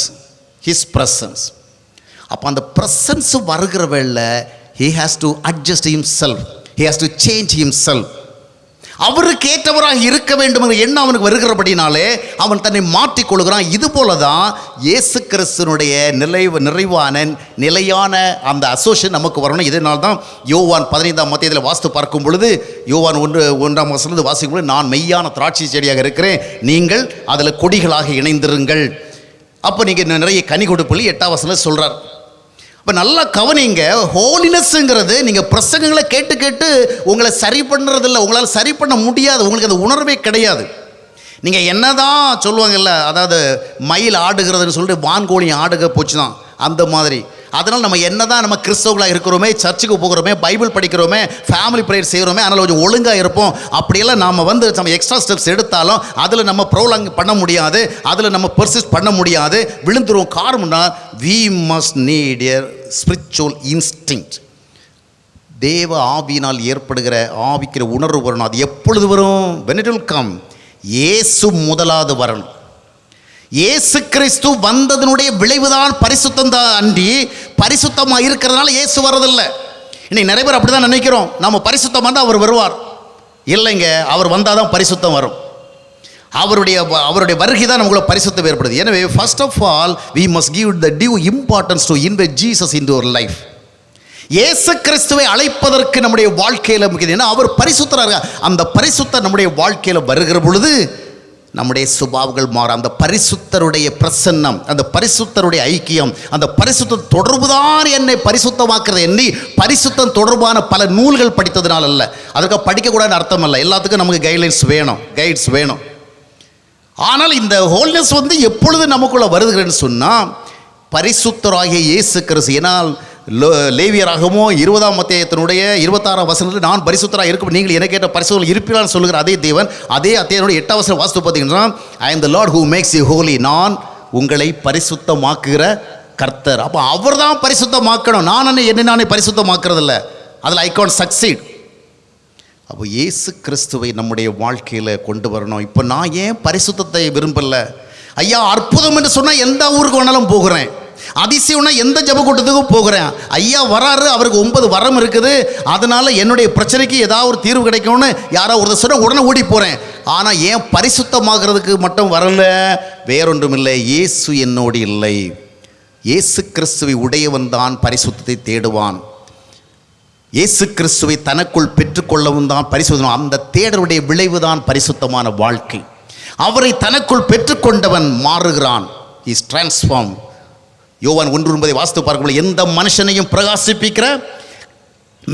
ஹிஸ் ப்ரெசன்ஸ். அப்போ அந்த ப்ரெசன்ஸ் வருகிற வேளை he has to adjust himself, he has to change himself. அவருக்கு ஏற்றவராக இருக்க வேண்டும் என்ற எண்ணம் அவனுக்கு வருகிறபடினாலே அவன் தன்னை மாற்றிக்கொள்கிறான். இது போல தான் இயேசு கிறிஸ்துனுடைய நிறைவான நிலையான அந்த அசோசியேஷன் நமக்கு வரணும். இதனால் தான் யோவான் 15ஆம் அத்தியாயத்தில் வாசித்து பார்க்கும் பொழுது, யோவான் 1ஆம் வசனத்தில் வாசிக்கும் பொழுது, நான் மெய்யான திராட்சை செடியாக இருக்கிறேன், நீங்கள் அதில் கொடிகளாக இணைந்திருங்கள். அப்போ நீங்கள் நிறைய கனி கொடுப்பீர்கள் 8ஆம் வசனம் சொல்கிறார். இப்போ நல்லா கவனிங்க, ஹோலினஸ்ங்கிறது நீங்கள் பிரசங்கங்களை கேட்டு கேட்டு உங்களை சரி பண்ணுறதில்ல, உங்களால் சரி பண்ண முடியாது, உங்களுக்கு அந்த உணர்வே கிடையாது. நீங்கள் என்ன தான் சொல்லுவாங்கல்ல, அதாவது மயில் ஆடுகிறதுன்னு சொல்லிட்டு வான்கோழி ஆடுக போச்சு தான் அந்த மாதிரி. அதனால் நம்ம என்ன தான் நம்ம கிறிஸ்தவர்களாக இருக்கிறோமே, சர்ச்சுக்கு போகிறோமே, பைபிள் படிக்கிறோமே, ஃபேமிலி ப்ரேயர் செய்கிறோமே, அதனால் கொஞ்சம் ஒழுங்காக இருப்போம். அப்படியெல்லாம் நம்ம நம்ம எக்ஸ்ட்ரா ஸ்டெப்ஸ் எடுத்தாலும் அதில் நம்ம ப்ரோலாங் பண்ண முடியாது, அதில் நம்ம பெர்சிஸ்ட் பண்ண முடியாது, விழுந்துருவோம். காரணம்னா we must need a spiritual instinct. தேவ ஆவியினால் ஏற்படுகிற ஆவிக்கிற உணர்வு வரணும். அது எப்பொழுது வரும்? when it will come. இயேசு முதலாவது வரணும். இயேசு கிறிஸ்து வந்ததனுடைய விளைவுதான் பரிசுத்தம் தான் அன்றி பரிசுத்தமாக இருக்கிறதுனால இயேசு வரதில்லை. இன்னைக்கு நிறைய பேர் அப்படி தான் நினைக்கிறோம், நம்ம பரிசுத்தம் வந்தால் அவர் வருவார். இல்லைங்க, அவர் வந்தால் தான் பரிசுத்தம் வரும். அவருடைய வருகை தான் நம்மளோட பரிசுத்தம் ஏற்படுது. எனவே first of all we must give the due importance to invite Jesus into our life. இயேசு கிறிஸ்துவை அழைப்பதற்கு நம்முடைய வாழ்க்கையில் முக்கியம். ஏன்னா அவர் பரிசுத்தராக, அந்த பரிசுத்தர் நம்முடைய வாழ்க்கையில் வருகிற பொழுது நம்முடைய சுபாவங்கள் மாறும். அந்த பரிசுத்தருடைய பிரசன்னம், அந்த பரிசுத்தருடைய ஐக்கியம், அந்த பரிசுத்த தொடர்பு தான் என்னை பரிசுத்தமாக்குறது. எண்ணி பரிசுத்தம் தொடர்பான பல நூல்கள் படித்ததுனால அல்ல, அதுக்காக படிக்கக்கூடாதுன்னு அர்த்தம் அல்ல. எல்லாத்துக்கும் நமக்கு கைட்ஸ் வேணும். ஆனால் இந்த ஹோல்னஸ் எப்பொழுது நமக்குள்ள வருதுன்னு சொன்னால், பரிசுத்தராகிய இயேசு கிறிஸ்து. ஏனால் லேவியராகமோ 20ஆம் அத்தியாயத்தினுடைய 26ஆம் வசனத்தில் நான் பரிசுத்தராக இருக்கும், நீங்கள் எனக்கு ஏற்ற பரிசுத்தர்கள் இருப்பீர்களான்னு சொல்லுகிற அதே தேவன் அதே அத்தியாயத்தினுடைய 8ஆம் வசனம் வாசித்து பார்த்தீங்கன்னா, I am the Lord who makes you holy, நான் உங்களை பரிசுத்தமாக்குகிற கர்த்தர். அப்போ அவர் தான் பரிசுத்தமாக்கணும். நானே பரிசுத்தமாக்குறதில்ல, அதில் ஐ கான்ட் சக்சீட். அப்போ இயேசு கிறிஸ்துவை நம்முடைய வாழ்க்கையில் கொண்டு வரணும். இப்போ நான் ஏன் பரிசுத்தத்தை விரும்பலை? ஐயா, அற்புதம் என்று சொன்னால் எந்த ஊருக்கு வேணாலும் போகிறேன், அதிசயம்னா எந்த ஜெப கூட்டத்துக்கும் போகிறேன். ஐயா வராரு, அவருக்கு 9 வரம் இருக்குது, அதனால் என்னுடைய பிரச்சனைக்கு ஏதாவது ஒரு தீர்வு கிடைக்கும்னு யாரோ ஒரு சொன்ன உடனே ஓடி போகிறேன். ஆனால் ஏன் பரிசுத்தமாகிறதுக்கு மட்டும் வரல? வேறொன்றும் இல்லை, இயேசு என்னோடு இல்லை. இயேசு கிறிஸ்துவை உடையவன் தான் பரிசுத்தத்தை தேடுவான். இயேசு கிறிஸ்துவை தனக்குள் பெற்றுக்கொள்ளவும் தான் பரிசுத்தம். அந்த தேடலுடைய விளைவு தான் பரிசுத்தமான வாழ்க்கை. அவரை தனக்குள் பெற்றுக்கொண்டவன் மாறுகிறான், இஸ் டிரான்ஸ்ஃபார்ம். யோவான் 1:9 வாசித்து பார்க்கும்போது, எந்த மனுஷனையும் பிரகாசிப்பிக்கிற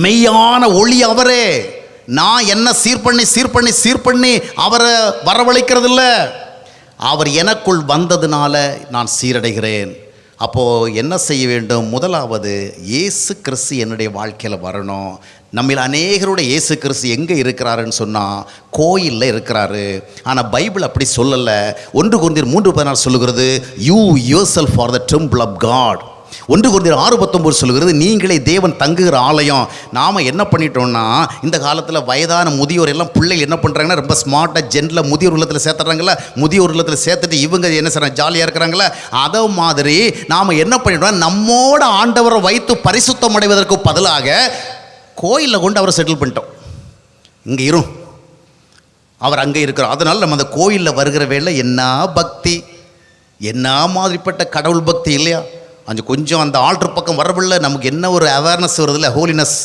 மெய்யான ஒளி அவரே. நான் என்ன சீர் பண்ணி அவரை வரவழைக்கிறதில்ல, அவர் எனக்குள் வந்ததுனால நான் சீரடைகிறேன். அப்போது என்ன செய்ய வேண்டும்? முதலாவது இயேசு கிறிஸ்து என்னுடைய வாழ்க்கையில் வரணும். நம்மில் அநேகருடைய இயேசு கிறிஸ்து எங்கே இருக்கிறாருன்னு சொன்னால் கோயிலில் இருக்கிறாரு. ஆனால் பைபிள் அப்படி சொல்லலை. 1 கொரிந்தியர் 3:14 சொல்லுகிறது, you yourself for the temple of God. 1 கொரிந்தியர் 6:19 சொல்லுகிறது, நீங்களே தேவன் தங்குகிற ஆலயம். நாம் என்ன பண்ணிட்டோம்னா, இந்த காலத்தில் வயதான முதியோர் எல்லாம் பிள்ளைகள் என்ன பண்ணுறாங்கன்னா, ரொம்ப ஸ்மார்ட்டாக ஜென்டில் முதியோர் இல்லத்தில் சேர்த்துறாங்கள, முதியோர் இல்லத்தில் சேர்த்துட்டு இவங்க என்ன செய்கிறாங்க, ஜாலியாக இருக்கிறாங்களே. அதை மாதிரி நாம் என்ன பண்ணிட்டோம், நம்மோட ஆண்டவரை வைத்து பரிசுத்தம் அடைவதற்கு பதிலாக கோயிலில் கொண்டு அவரை செட்டில் பண்ணிட்டோம். இங்கே இரும், அவர் அங்கே இருக்கிறோம். அதனால் நம்ம அந்த கோயிலில் வருகிற வேலை என்ன பக்தி, என்ன மாதிரிப்பட்ட கடவுள் பக்தி இல்லையா? கொஞ்சம் அந்த ஆல்டர் பக்கம் வரவில்லை, நமக்கு என்ன ஒரு அவேர்னஸ் வருதில்ல, ஹோலினஸ்.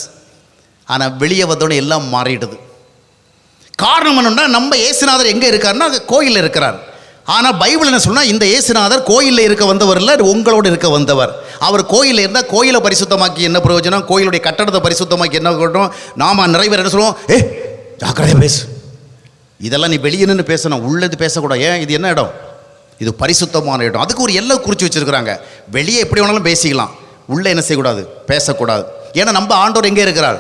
ஆனால் வெளியே வந்தோடனே எல்லாம் மாறிடுது. காரணம் என்னன்னா, நம்ம இயேசுநாதர் எங்கே இருக்காருன்னா கோயிலில் இருக்கிறார். ஆனால் பைபிள் என்ன சொன்னால், இந்த இயேசுநாதர் கோயிலில் இருக்க வந்தவர் இல்லை, உங்களோடு இருக்க வந்தவர். அவர் கோயிலில் இருந்தால் கோயிலை பரிசுத்தமாக்கி என்ன பிரயோஜனம்? கோயிலுடைய கட்டடத்தை பரிசுத்தமாக்கி என்ன கட்டணும்? நாம நிறைவேற என்ன சொல்லுவோம், ஜாக்கிரதையாக பேசு, இதெல்லாம் நீ வெளியே நின்று பேசணும், உள்ளது பேசக்கூடாது. ஏன்? இது என்ன இடம்? இது பரிசுத்தமான இடம். அதுக்கு ஒரு எல்லை குறித்து வச்சுருக்கிறாங்க. வெளியே எப்படி வேணாலும் பேசிக்கலாம், உள்ளே என்ன செய்யக்கூடாது, பேசக்கூடாது. ஏன்னா நம்ம ஆண்டவர் எங்கே இருக்கிறார்,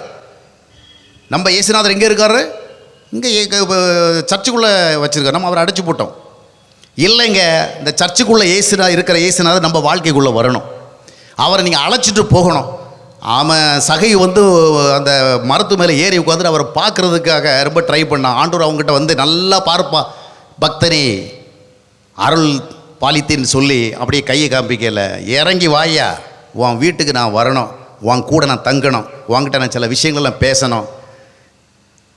நம்ம இயேசுநாதர் எங்கே இருக்காரு? இங்கே சர்ச்சுக்குள்ளே வச்சுருக்காரு. நம்ம அவரை அடைச்சி போட்டோம். இல்லைங்க, இந்த சர்ச்சுக்குள்ளே இருக்கிற இயேசுநாதர் நம்ம வாழ்க்கைக்குள்ளே வரணும். அவரை நீங்கள் அழைச்சிட்டு போகணும். அவன் சகை அந்த மரத்து மேலே ஏறி உட்காந்து அவரை பார்க்குறதுக்காக ரொம்ப ட்ரை பண்ணான். ஆண்டவர் அவங்ககிட்ட நல்லா பார்ப்பா, பக்தனே அருள் பாலித்தின்னு சொல்லி அப்படியே கையை காமிக்கல, இறங்கி வாயா, உன் வீட்டுக்கு நான் வரணும், உன் கூட நான் தங்கணும், உன்கிட்ட நான் சில விஷயங்கள்லாம் பேசணும்.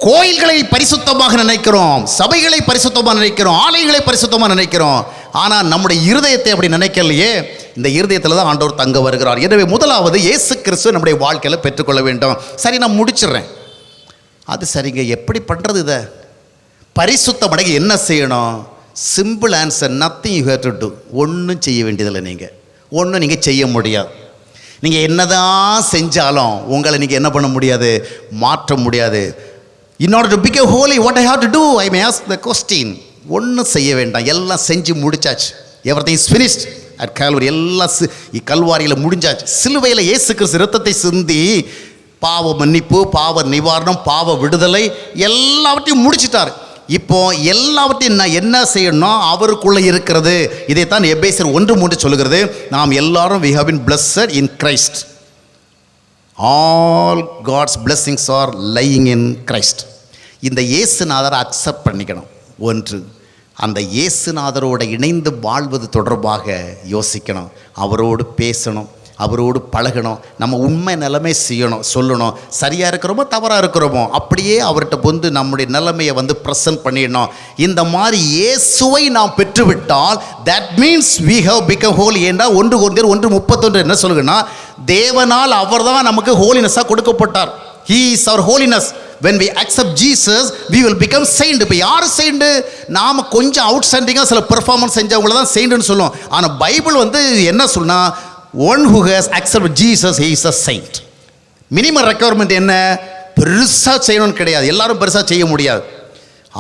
கோயில்களை பரிசுத்தமாக நினைக்கிறோம், சபைகளை பரிசுத்தமாக நினைக்கிறோம், ஆலயங்களை பரிசுத்தமாக நினைக்கிறோம். ஆனால் நம்முடைய இருதயத்தை அப்படி நினைக்கலையே. இந்த இருதயத்தில் தான் ஆண்டவர் தங்க வருகிறார். எனவே முதலாவது இயேசு கிறிஸ்து நம்முடைய வாழ்க்கையில் பெற்றுக்கொள்ள வேண்டும். சரி, நான் முடிச்சிடுறேன். அது சரிங்க, எப்படி பண்ணுறது? இதை பரிசுத்தமடைய என்ன செய்யணும்? Simple answer, nothing you have to do. ஒன்றும் செய்ய வேண்டியதில்லை. நீங்கள் செய்ய முடியாது. நீங்கள் என்னதான் செஞ்சாலும் உங்களை நீங்கள் என்ன பண்ண முடியாது, மாற்ற முடியாது. In order to become holy, what I have to do? I may ask the question. ஒன்றும் செய்ய வேண்டாம், எல்லாம் செஞ்சு முடிச்சாச்சு. Everything is finished at Calvary. எல்லாம் கல்வாரியில் முடிஞ்சாச்சு. சிலுவையில் இயேசு கிறிஸ்து இரத்தத்தை சிந்தி பாவ மன்னிப்பு, பாவ நிவாரணம், பாவ விடுதலை எல்லாவற்றையும் முடிச்சிட்டார். இப்போ எல்லாவற்றையும் நான் என்ன செய்யணும்? அவருக்குள்ளே இருக்கிறது. இதைத்தான் எபேசியர் 1:3 சொல்லுகிறது. நாம் எல்லாரும் we have been blessed in Christ. All God's blessings are lying in Christ. இந்த இயேசுநாதரை அக்செப்ட் பண்ணிக்கணும். ஒன்று, அந்த இயேசுநாதரோட இணைந்து வாழ்வது தொடர்பாக யோசிக்கணும். அவரோடு பேசணும், அவரோடு பழகணும், நம்ம உண்மை நிலைமை சொல்லணும். சரியாக இருக்கிறோமோ தவறாக இருக்கிறோமோ அப்படியே அவர்கிட்ட வந்து நம்முடைய நிலைமையை வந்து ப்ரெசன்ட் பண்ணிடணும். இந்த மாதிரி இயேசுவை நாம் பெற்றுவிட்டால் that means we have become holy. ஏன்னா 1 Corinthians 1:31 என்ன சொல்லுங்கன்னா, தேவனால் அவர் தான் நமக்கு ஹோலினஸாக கொடுக்கப்பட்டார். He is our holiness. When we accept Jesus, we will become saint. இப்போ யார் செயிண்ட்? நாம் கொஞ்சம் அவுட்ஸ்டாண்டிங்காக சில பெர்ஃபார்மன்ஸ் செஞ்சவங்கள தான் செயிண்ட்னு சொல்லுவோம். ஆனால் பைபிள் வந்து என்ன சொல்லுனா, one who has accepted Jesus, he is a saint. Minimum requirement என்ன? பெருசாக செய்யணும்னு கிடையாது, எல்லாரும் பெருசாக செய்ய முடியாது.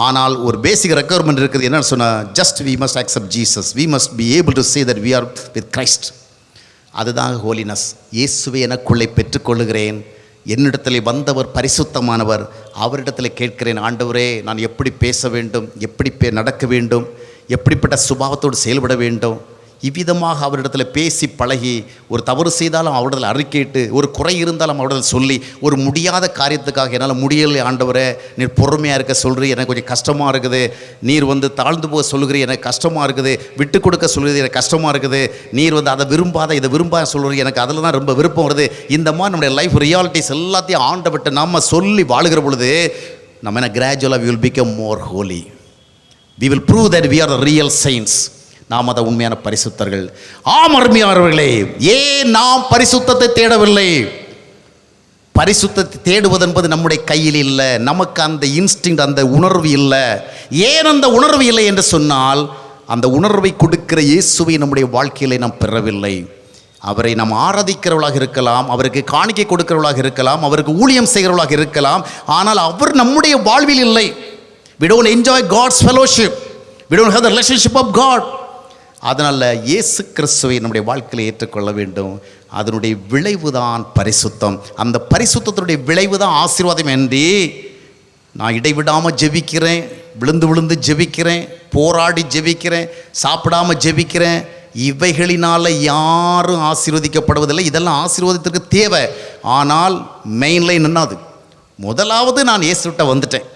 ஆனால் ஒரு பேசிக் ரெக்குவயர்மெண்ட் இருக்குது. என்னன்னு சொன்னால், just we must accept Jesus. We must be able to say that we are with Christ. அதுதான் ஹோலினஸ். இயேசுவை எனக்குள்ளே பெற்றுக்கொள்ளுகிறேன். என்னிடத்தில் வந்தவர் பரிசுத்தமானவர். அவரிடத்தில் கேட்கிறேன், ஆண்டவரே, நான் எப்படி பேச வேண்டும், எப்படி நடக்க வேண்டும், எப்படிப்பட்ட சுபாவத்தோடு செயல்பட வேண்டும். இவ்விதமாக அவரிடத்தில் பேசி பழகி, ஒரு தவறு செய்தாலும் அவரிடத்தில் அறிக்கையிட்டு, ஒரு குறை இருந்தாலும் அவரிடத்தில் சொல்லி, ஒரு முடியாத காரியத்துக்காக என்னால் முடியலை ஆண்டவரே, நீர் பொறுமையாக இருக்க சொல்கிறீ, எனக்கு கொஞ்சம் கஷ்டமாக இருக்குது, நீர் வந்து தாழ்ந்து போக சொல்லுகிறீ, எனக்கு கஷ்டமாக இருக்குது, விட்டு கொடுக்க சொல்லுறது எனக்கு கஷ்டமாக இருக்குது, நீர் வந்து அதை விரும்பாத இதை விரும்பாத சொல்கிறீ, எனக்கு அதில் தான் ரொம்ப விருப்பம் வருது. இந்த மாதிரி நம்முடைய லைஃப் ரியாலிட்டிஸ் எல்லாத்தையும் ஆண்டவர்கிட்ட நம்ம சொல்லி வாழுகிற பொழுது நம்ம என்ன கிராஜுவலாக we will become more holy. We will prove that we are the real saints. நாம் அதை உண்மையான பரிசுத்தர்கள். ஆம் அருமையானவர்களே, ஏன் நாம் பரிசுத்தத்தை தேடவில்லை? பரிசுத்தத்தை தேடுவது என்பது நம்முடைய கையில் இல்லை. நமக்கு அந்த இன்ஸ்டிங்க்ட், அந்த உணர்வு இல்லை. ஏன் அந்த உணர்வு இல்லை என்று சொன்னால், அந்த உணர்வை கொடுக்கிற இயேசுவை நம்முடைய வாழ்க்கையிலே நாம் பெறவில்லை. அவரை நாம் ஆராதிக்கிறவர்களாக இருக்கலாம், அவருக்கு காணிக்கை கொடுக்கிறவர்களாக இருக்கலாம், அவருக்கு ஊழியம் செய்கிறவர்களாக இருக்கலாம். ஆனால் அவர் நம்முடைய வாழ்வில் இல்லை. We don't enjoy God's fellowship. We don't have the relationship of God. அதனால் இயேசு கிறிஸ்துவை நம்முடைய வாழ்க்கையில் ஏற்றுக்கொள்ள வேண்டும். அதனுடைய விளைவு தான் பரிசுத்தம். அந்த பரிசுத்தத்தினுடைய விளைவு தான் ஆசீர்வாதம். என்று நான் இடைவிடாமல் ஜெபிக்கிறேன், விழுந்து விழுந்து ஜெபிக்கிறேன், போராடி ஜெபிக்கிறேன், சாப்பிடாமல் ஜெபிக்கிறேன். இவைகளினால் யாரும் ஆசீர்வதிக்கப்படுவதில்லை. இதெல்லாம் ஆசீர்வாதத்திற்கு தேவை. ஆனால் மெயின் லைன் என்னது? முதலாவது நான் இயேசுகிட்ட வந்துட்டேன்,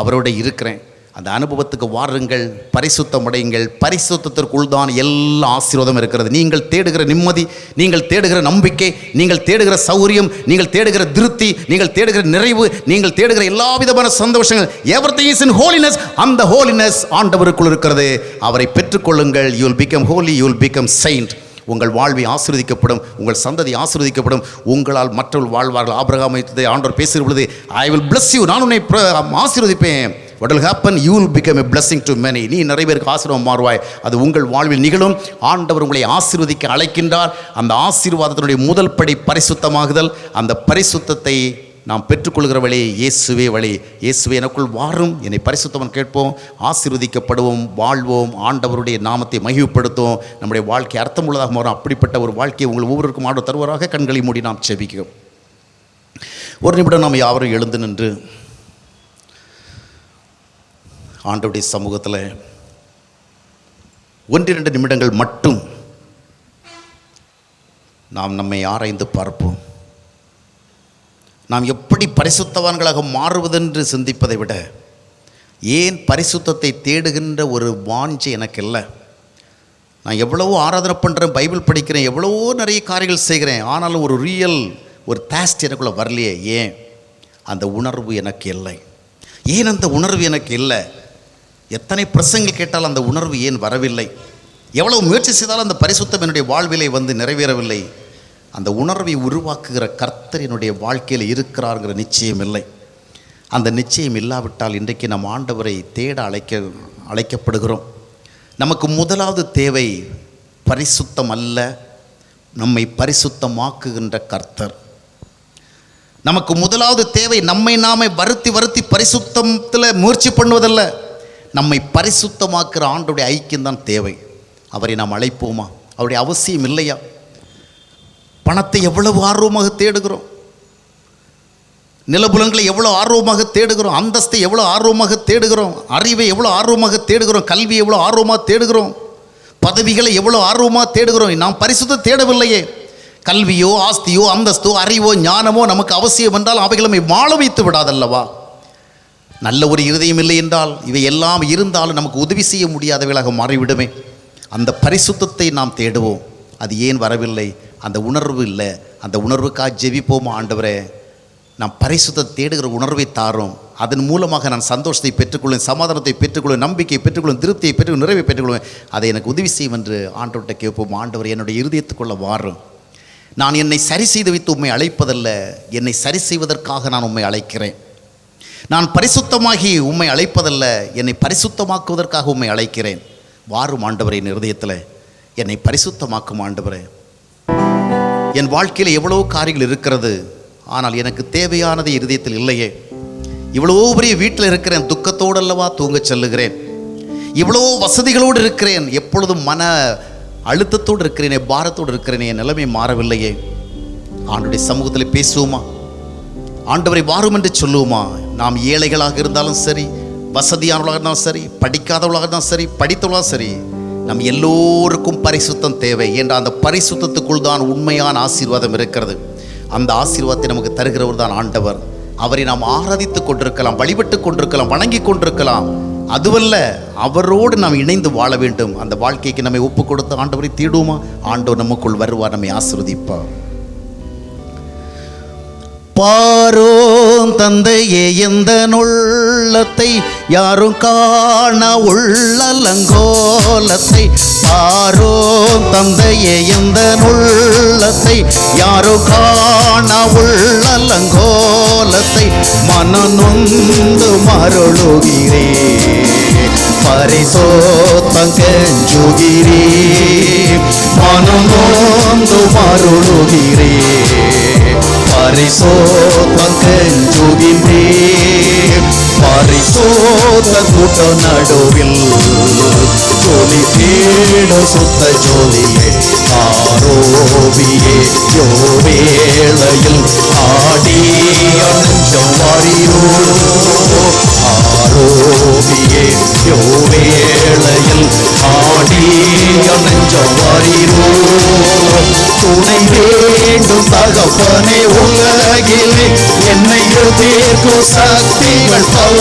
அவரோட இருக்கிறேன். அந்த அனுபவத்துக்கு வாருங்கள், பரிசுத்தம் அடையுங்கள். பரிசுத்தத்திற்குள் தான் எல்லா ஆசீர்வாதம் இருக்கிறது. நீங்கள் தேடுகிற நிம்மதி, நீங்கள் தேடுகிற நம்பிக்கை, நீங்கள் தேடுகிற சௌரியம், நீங்கள் தேடுகிற திருப்தி, நீங்கள் தேடுகிற நிறைவு, நீங்கள் தேடுகிற எல்லா விதமான சந்தோஷங்கள், everything is in holiness. அந்த holiness ஆண்டவருக்குள் இருக்கிறது. அவரை பெற்றுக்கொள்ளுங்கள். you will become holy, you will become saint. உங்கள் வாழ்வை ஆசீர்வதிக்கப்படும், உங்கள் சந்ததி ஆசீர்வதிக்கப்படும், உங்களால் மற்றவர்கள் வாழ்வார்கள். ஆபிரகாமை ஆண்டவர் பேசுகிற பொழுது, I will bless you, நான் உன்னை ஆசீர்வதிப்பேன். What will happen? You will become a blessing to many. நீ நிறைய பேருக்கு ஆசீர்வாதம் மாறுவாய். அது உங்கள் வாழ்வில் நிகழும். ஆண்டவர் உங்களை ஆசீர்வதிக்க அழைக்கின்றார். அந்த ஆசீர்வாதத்தினுடைய முதல் படி பரிசுத்தமாகுதல். அந்த பரிசுத்தத்தை நாம் பெற்றுக்கொள்கிற வழி இயேசுவே வழி. இயேசுவே எனக்குள் வாரும், என்னை பரிசுத்தவன் கேட்போம், ஆசீர்வதிக்கப்படுவோம், வாழ்வோம், ஆண்டவருடைய நாமத்தை மகிமைப்படுத்துவோம், நம்முடைய வாழ்க்கை அர்த்தமுள்ளதாக மாறும். அப்படிப்பட்ட ஒரு வாழ்க்கையை உங்கள் ஒவ்வொருவருக்கும் ஆண்டவர் தருவாராக. கண்களை மூடி நாம் செபிக்கிறோம். ஒரு நிமிடம் நாம் யாவரும் எழுந்து நின்று ஆண்டவருடைய சமூகத்தில் 1-2 நிமிடங்கள் மட்டும் நாம் நம்மை ஆராய்ந்து பார்ப்போம். நாம் எப்படி பரிசுத்தவான்களாக மாறுவதென்று சிந்திப்பதை விட, ஏன் பரிசுத்தத்தை தேடுகின்ற ஒரு வாஞ்சை எனக்கு இல்லை. நான் எவ்வளவோ ஆராதனை பண்ணுறேன், பைபிள் படிக்கிறேன், எவ்வளவோ நிறைய காரியங்கள் செய்கிறேன். ஆனாலும் ஒரு தேஸ்ட் எனக்குள்ளே வரலையே. ஏன்? அந்த உணர்வு எனக்கு இல்லை. ஏன் அந்த உணர்வு எனக்கு இல்லை? எத்தனை பிரசங்கள் கேட்டால் அந்த உணர்வு ஏன் வரவில்லை? எவ்வளவு முயற்சி செய்தாலும் அந்த பரிசுத்தம் என்னுடைய வாழ்விலே வந்து நிறைவேறவில்லை. அந்த உணர்வை உருவாக்குகிற கர்த்தர் என்னுடைய வாழ்க்கையில் இருக்கிறார்கிற நிச்சயம் இல்லை. அந்த நிச்சயம் இல்லாவிட்டால் இன்றைக்கு நம் ஆண்டவரை தேட அழைக்கப்படுகிறோம். நமக்கு முதலாவது தேவை பரிசுத்தம் அல்ல, நம்மை பரிசுத்தமாக்குகின்ற கர்த்தர். நமக்கு முதலாவது தேவை நம்மை நாமே வருத்தி பரிசுத்தத்தில் முயற்சி பண்ணுவதல்ல, நம்மை பரிசுத்தமாக்குற ஆண்டுடைய ஐக்கியம் தான் தேவை. அவரை நாம் அழைப்போமா? அவருடைய அவசியம் இல்லையா? பணத்தை எவ்வளவு ஆர்வமாக தேடுகிறோம், நிலபுலங்களை எவ்வளோ ஆர்வமாக தேடுகிறோம், அந்தஸ்தை எவ்வளோ ஆர்வமாக தேடுகிறோம், அறிவை எவ்வளோ ஆர்வமாக தேடுகிறோம், கல்வியை எவ்வளோ ஆர்வமாக தேடுகிறோம், பதவிகளை எவ்வளோ ஆர்வமாக தேடுகிறோம். நாம் பரிசுத்தம் தேடவில்லையே. கல்வியோ ஆஸ்தியோ அந்தஸ்தோ அறிவோ ஞானமோ நமக்கு அவசியம் என்றால் அவைகளை நம்மை வாழ வைத்து விடாதல்லவா? நல்ல ஒரு இருதயம் இல்லை என்றால் இவை எல்லாம் இருந்தாலும் நமக்கு உதவி செய்ய முடியாதவைகளாக மாறிவிடுமே. அந்த பரிசுத்தத்தை நாம் தேடுவோம். அது ஏன் வரவில்லை? அந்த உணர்வு இல்லை. அந்த உணர்வுக்காக ஜெபிப்போமா? ஆண்டவரே, நான் பரிசுத்தத்தை தேடுகிற உணர்வை தாரும். அதன் மூலமாக நான் சந்தோஷத்தை பெற்றுக்கொள்வேன், சமாதானத்தை பெற்றுக்கொள்வேன், நம்பிக்கையை பெற்றுக்கொள்வேன், திருப்தியை பெற்றுக்கொள்வேன், நிறைவை பெற்றுக்கொள்வேன். அதை எனக்கு உதவி செய்யும் என்று ஆண்டவர்கிட்ட கேட்போம். ஆண்டவர், என்னுடைய இருதயத்துக்குள்ள வாரும். நான் என்னை சரி செய்து வைத்து உண்மை அழைப்பதல்ல, என்னை சரி செய்வதற்காக நான் உண்மை அழைக்கிறேன். நான் பரிசுத்தமாகி உண்மை அழைப்பதல்ல, என்னை பரிசுத்தமாக்குவதற்காக உண்மை அழைக்கிறேன். வாரும் ஆண்டவரே, என் இருதயத்தில் என்னை பரிசுத்தமாக்கும் ஆண்டவரே. என் வாழ்க்கையில் எவ்வளோ காரியங்கள் இருக்கிறது, ஆனால் எனக்கு தேவையானது இருதயத்தில் இல்லையே. இவ்வளோ பெரிய வீட்டில் இருக்கிறேன், துக்கத்தோடு அல்லவா தூங்க செல்லுகிறேன். இவ்வளோ வசதிகளோடு இருக்கிறேன், எப்பொழுதும் மன அழுத்தத்தோடு இருக்கிறேனே, பாரத்தோடு இருக்கிறேனே, என் நிலைமை மாறவில்லையே. ஆண்டுடைய சமூகத்தில் பேசுவோமா? ஆண்டவரை வாரும் என்று சொல்லுவோமா? நாம் ஏழைகளாக இருந்தாலும் சரி, வசதியானவர்களாக இருந்தாலும் சரி, படிக்காதவர்களாக இருந்தாலும் சரி, படித்தவர்களாக சரி, நம் எல்லோருக்கும் பரிசுத்தம் தேவை. என்ற அந்த பரிசுத்தத்துக்குள் தான் உண்மையான ஆசீர்வாதம் இருக்கிறது. அந்த ஆசீர்வாதத்தை நமக்கு தருகிறவர் தான் ஆண்டவர். அவரை நாம் ஆராதித்து கொண்டிருக்கலாம், வழிபட்டு கொண்டிருக்கலாம், வணங்கி கொண்டிருக்கலாம். அதுவல்ல, அவரோடு நாம் இணைந்து வாழ வேண்டும். அந்த வாழ்க்கைக்கு நம்மை ஒப்பு கொடுத்து ஆண்டவரை தேடுவோமா? ஆண்டவர் நமக்குள் வருவார், நம்மை ஆசீர்வதிப்பார். பாரோம் தந்தையே, எந்த உள்ளத்தை யாரும் காண உள்ளலங்கோலத்தை. பாரோம் தந்தையே, எந்த உள்ளத்தை யாரும் காண உள்ளலங்கோலத்தை. மனநொந்து மருளுகிறே, பரிசுத்தம் கெஞ்சுகிறே. மனநொந்து மருளுகிறே, பரிசுத்தம் கெஞ்சுகிறே. பரிசுத்த கூட்டம் நடுவில் ஜோதி தேட சுத்த ஜோதியே. ஆரோபியே யோவேளையில் ஆடிய நெஞ்சம் வாரியோ. ஆரோபியே யோவேளையில் ஆடிய நெஞ்சம் வாரியோ. துணை வேண்டும் தகப்பனே உலகிலே, என்னை எதிர்க்கும் சக்திகள் பல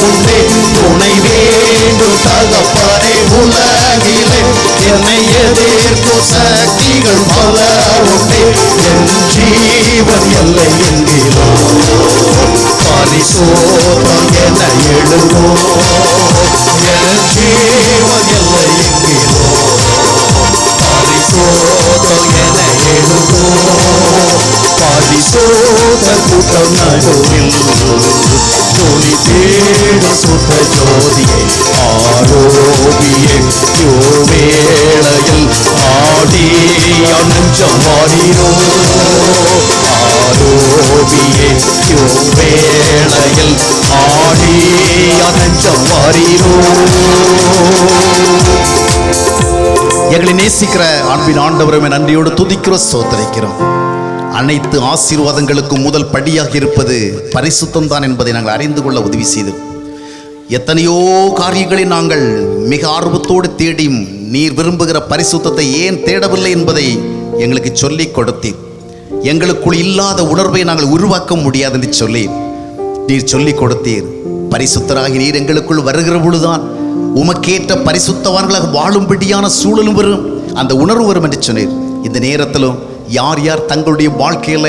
உண்டே. துணை வேண்டும் தகப்பனே உலகிலே, என்னை எதிர்க்கும் சக்திகள் பல உண்டே. என் ஜீவன் எல்லை என்கிறோ, பரிசுத்தம் என எழுதோ. என் ஜீவன் எல்லை என்கிறோ, பரிசுத்தம் என எழுதோ. பரிசுத்த கூட்டம் நடுவில் ஜோதி தேட சுத்த ஜோதியை. ஆரோபியே யோவேளையில் ஆடிய நெஞ்சம் வாரிரோ. ஆரோபியே யோவேளையில் ஆடிய நெஞ்சம் வாரிரோ. எங்களை நேசிக்கிற அன்பின் ஆண்டவரை நன்றியோடு துதிக்கிறோம், ஸ்தோத்திரிக்கிறோம். அனைத்து ஆசீர்வாதங்களுக்கும் முதல் படியாக இருப்பது பரிசுத்தம் தான் என்பதை நாங்கள் அறிந்து கொள்ள உதவி செய்தோம். எத்தனையோ காரியங்களை நாங்கள் மிக ஆர்வத்தோடு தேடியும் நீர் விரும்புகிற பரிசுத்தத்தை ஏன் தேடவில்லை என்பதை எங்களுக்கு சொல்லிக் கொடுத்தீர். எங்களுக்குள் இல்லாத உணர்வை நாங்கள் உருவாக்க முடியாது என்று சொல்லி நீர் சொல்லிக் கொடுத்தீர். பரிசுத்தராகி நீர் எங்களுக்குள் வருகிற பொழுதுதான் உமக்கேற்ற பரிசுத்தவான்களாக வாழும்படியான சூழலும் வரும், அந்த உணர்வு வரும் என்று சொன்னீர். இந்த நேரத்திலும் யார் யார் தங்களுடைய வாழ்க்கையில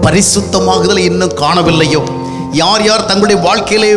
பரிசுத்தமாகுதலை இன்னும் காணவில்லையோ, யார் யார் தங்களுடைய வாழ்க்கையிலே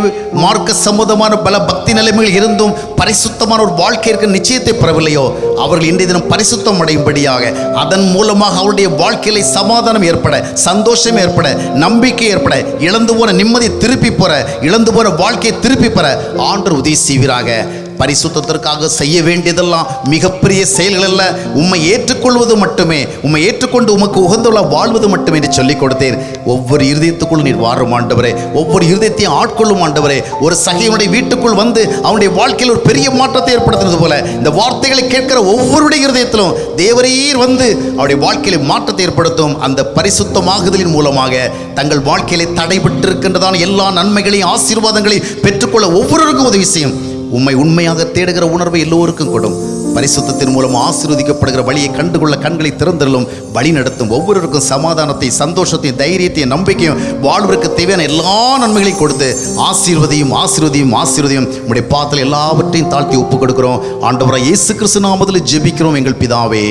மார்க்க சம்பந்தமான பல பக்தி நிலைமைகள் இருந்தும் பரிசுத்தமான ஒரு வாழ்க்கைக்கு நிச்சயத்தை பெறவில்லையோ அவர்கள் இன்றைய தினம் பரிசுத்தம் அடையும்படியாக, அதன் மூலமாக அவருடைய வாழ்க்கையிலே சமாதானம் ஏற்பட, சந்தோஷம் ஏற்பட, நம்பிக்கை ஏற்பட, இழந்து போன நிம்மதியை திருப்பி பெற, இழந்து போன வாழ்க்கையை திருப்பி பெற ஆண்டவர் உதவி செய்வீராக. பரிசுத்தத்திற்காக செய்ய வேண்டியதெல்லாம் மிகப்பெரிய செயல்கள் அல்ல, உம்மை ஏற்றுக்கொள்வது மட்டுமே, உம்மை ஏற்றுக்கொண்டு உமக்கு உகந்தவள வாழ்வது மட்டுமே என்று சொல்லிக் கொடுத்தேன். ஒவ்வொரு இருதயத்துக்குள் நீர் வாரும் ஆண்டவரே, ஒவ்வொரு இருதயத்தையும் ஆட்கொள்ளும் ஆண்டவரே. ஒரு சகையனுடைய வீட்டுக்குள் வந்து அவனுடைய வாழ்க்கையில் ஒரு பெரிய மாற்றத்தை ஏற்படுத்துறது போல இந்த வார்த்தைகளை கேட்கிற ஒவ்வொருடைய இருதயத்திலும் தேவரீர் வந்து அவருடைய வாழ்க்கையில மாற்றத்தை ஏற்படுத்தும். அந்த பரிசுத்தமாகுதலின் மூலமாக தங்கள் வாழ்க்கையிலே தடைபட்டிருக்கின்றதான எல்லா நன்மைகளையும் ஆசீர்வாதங்களையும் பெற்றுக்கொள்ள ஒவ்வொருவருக்கும் உதவி செய்யும். உம்மை உண்மையாக தேடுகிற உணர்வை எல்லோருக்கும் கொடும். பரிசுத்தத்தின் மூலம் ஆசீர்வதிக்கப்படுகிற வழியை கண்டுகொள்ள கண்களை திறந்தருளும். வழி நடத்தும் ஒவ்வொருவருக்கும் சமாதானத்தை, சந்தோஷத்தையும், தைரியத்தையும், நம்பிக்கையும், வாழ்விற்கு தேவையான எல்லா நன்மைகளையும் கொடுத்து ஆசீர்வதியும் ஆசீர்வதியும் ஆசீர்வதியும். உம்முடைய பாதத்தில் எல்லாவற்றையும் தாழ்த்தி ஒப்பு கொடுக்கிறோம். ஆண்டவராய் இயேசு கிறிஸ்து நாமத்தில் ஜெபிக்கிறோம் எங்கள் பிதாவே,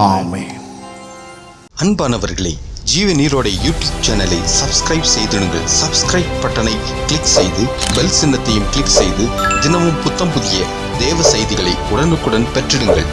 ஆமென். அன்பானவர்களே, ஜீவ நீரோடை யூடியூப் சேனலை சப்ஸ்கிரைப் செய்திடுங்கள். சப்ஸ்கிரைப் பட்டனை கிளிக் செய்து பெல் சின்னத்தையும் கிளிக் செய்து தினமும் புத்தம் புதிய தேவ செய்திகளை உடனுக்குடன் பெற்றிடுங்கள்.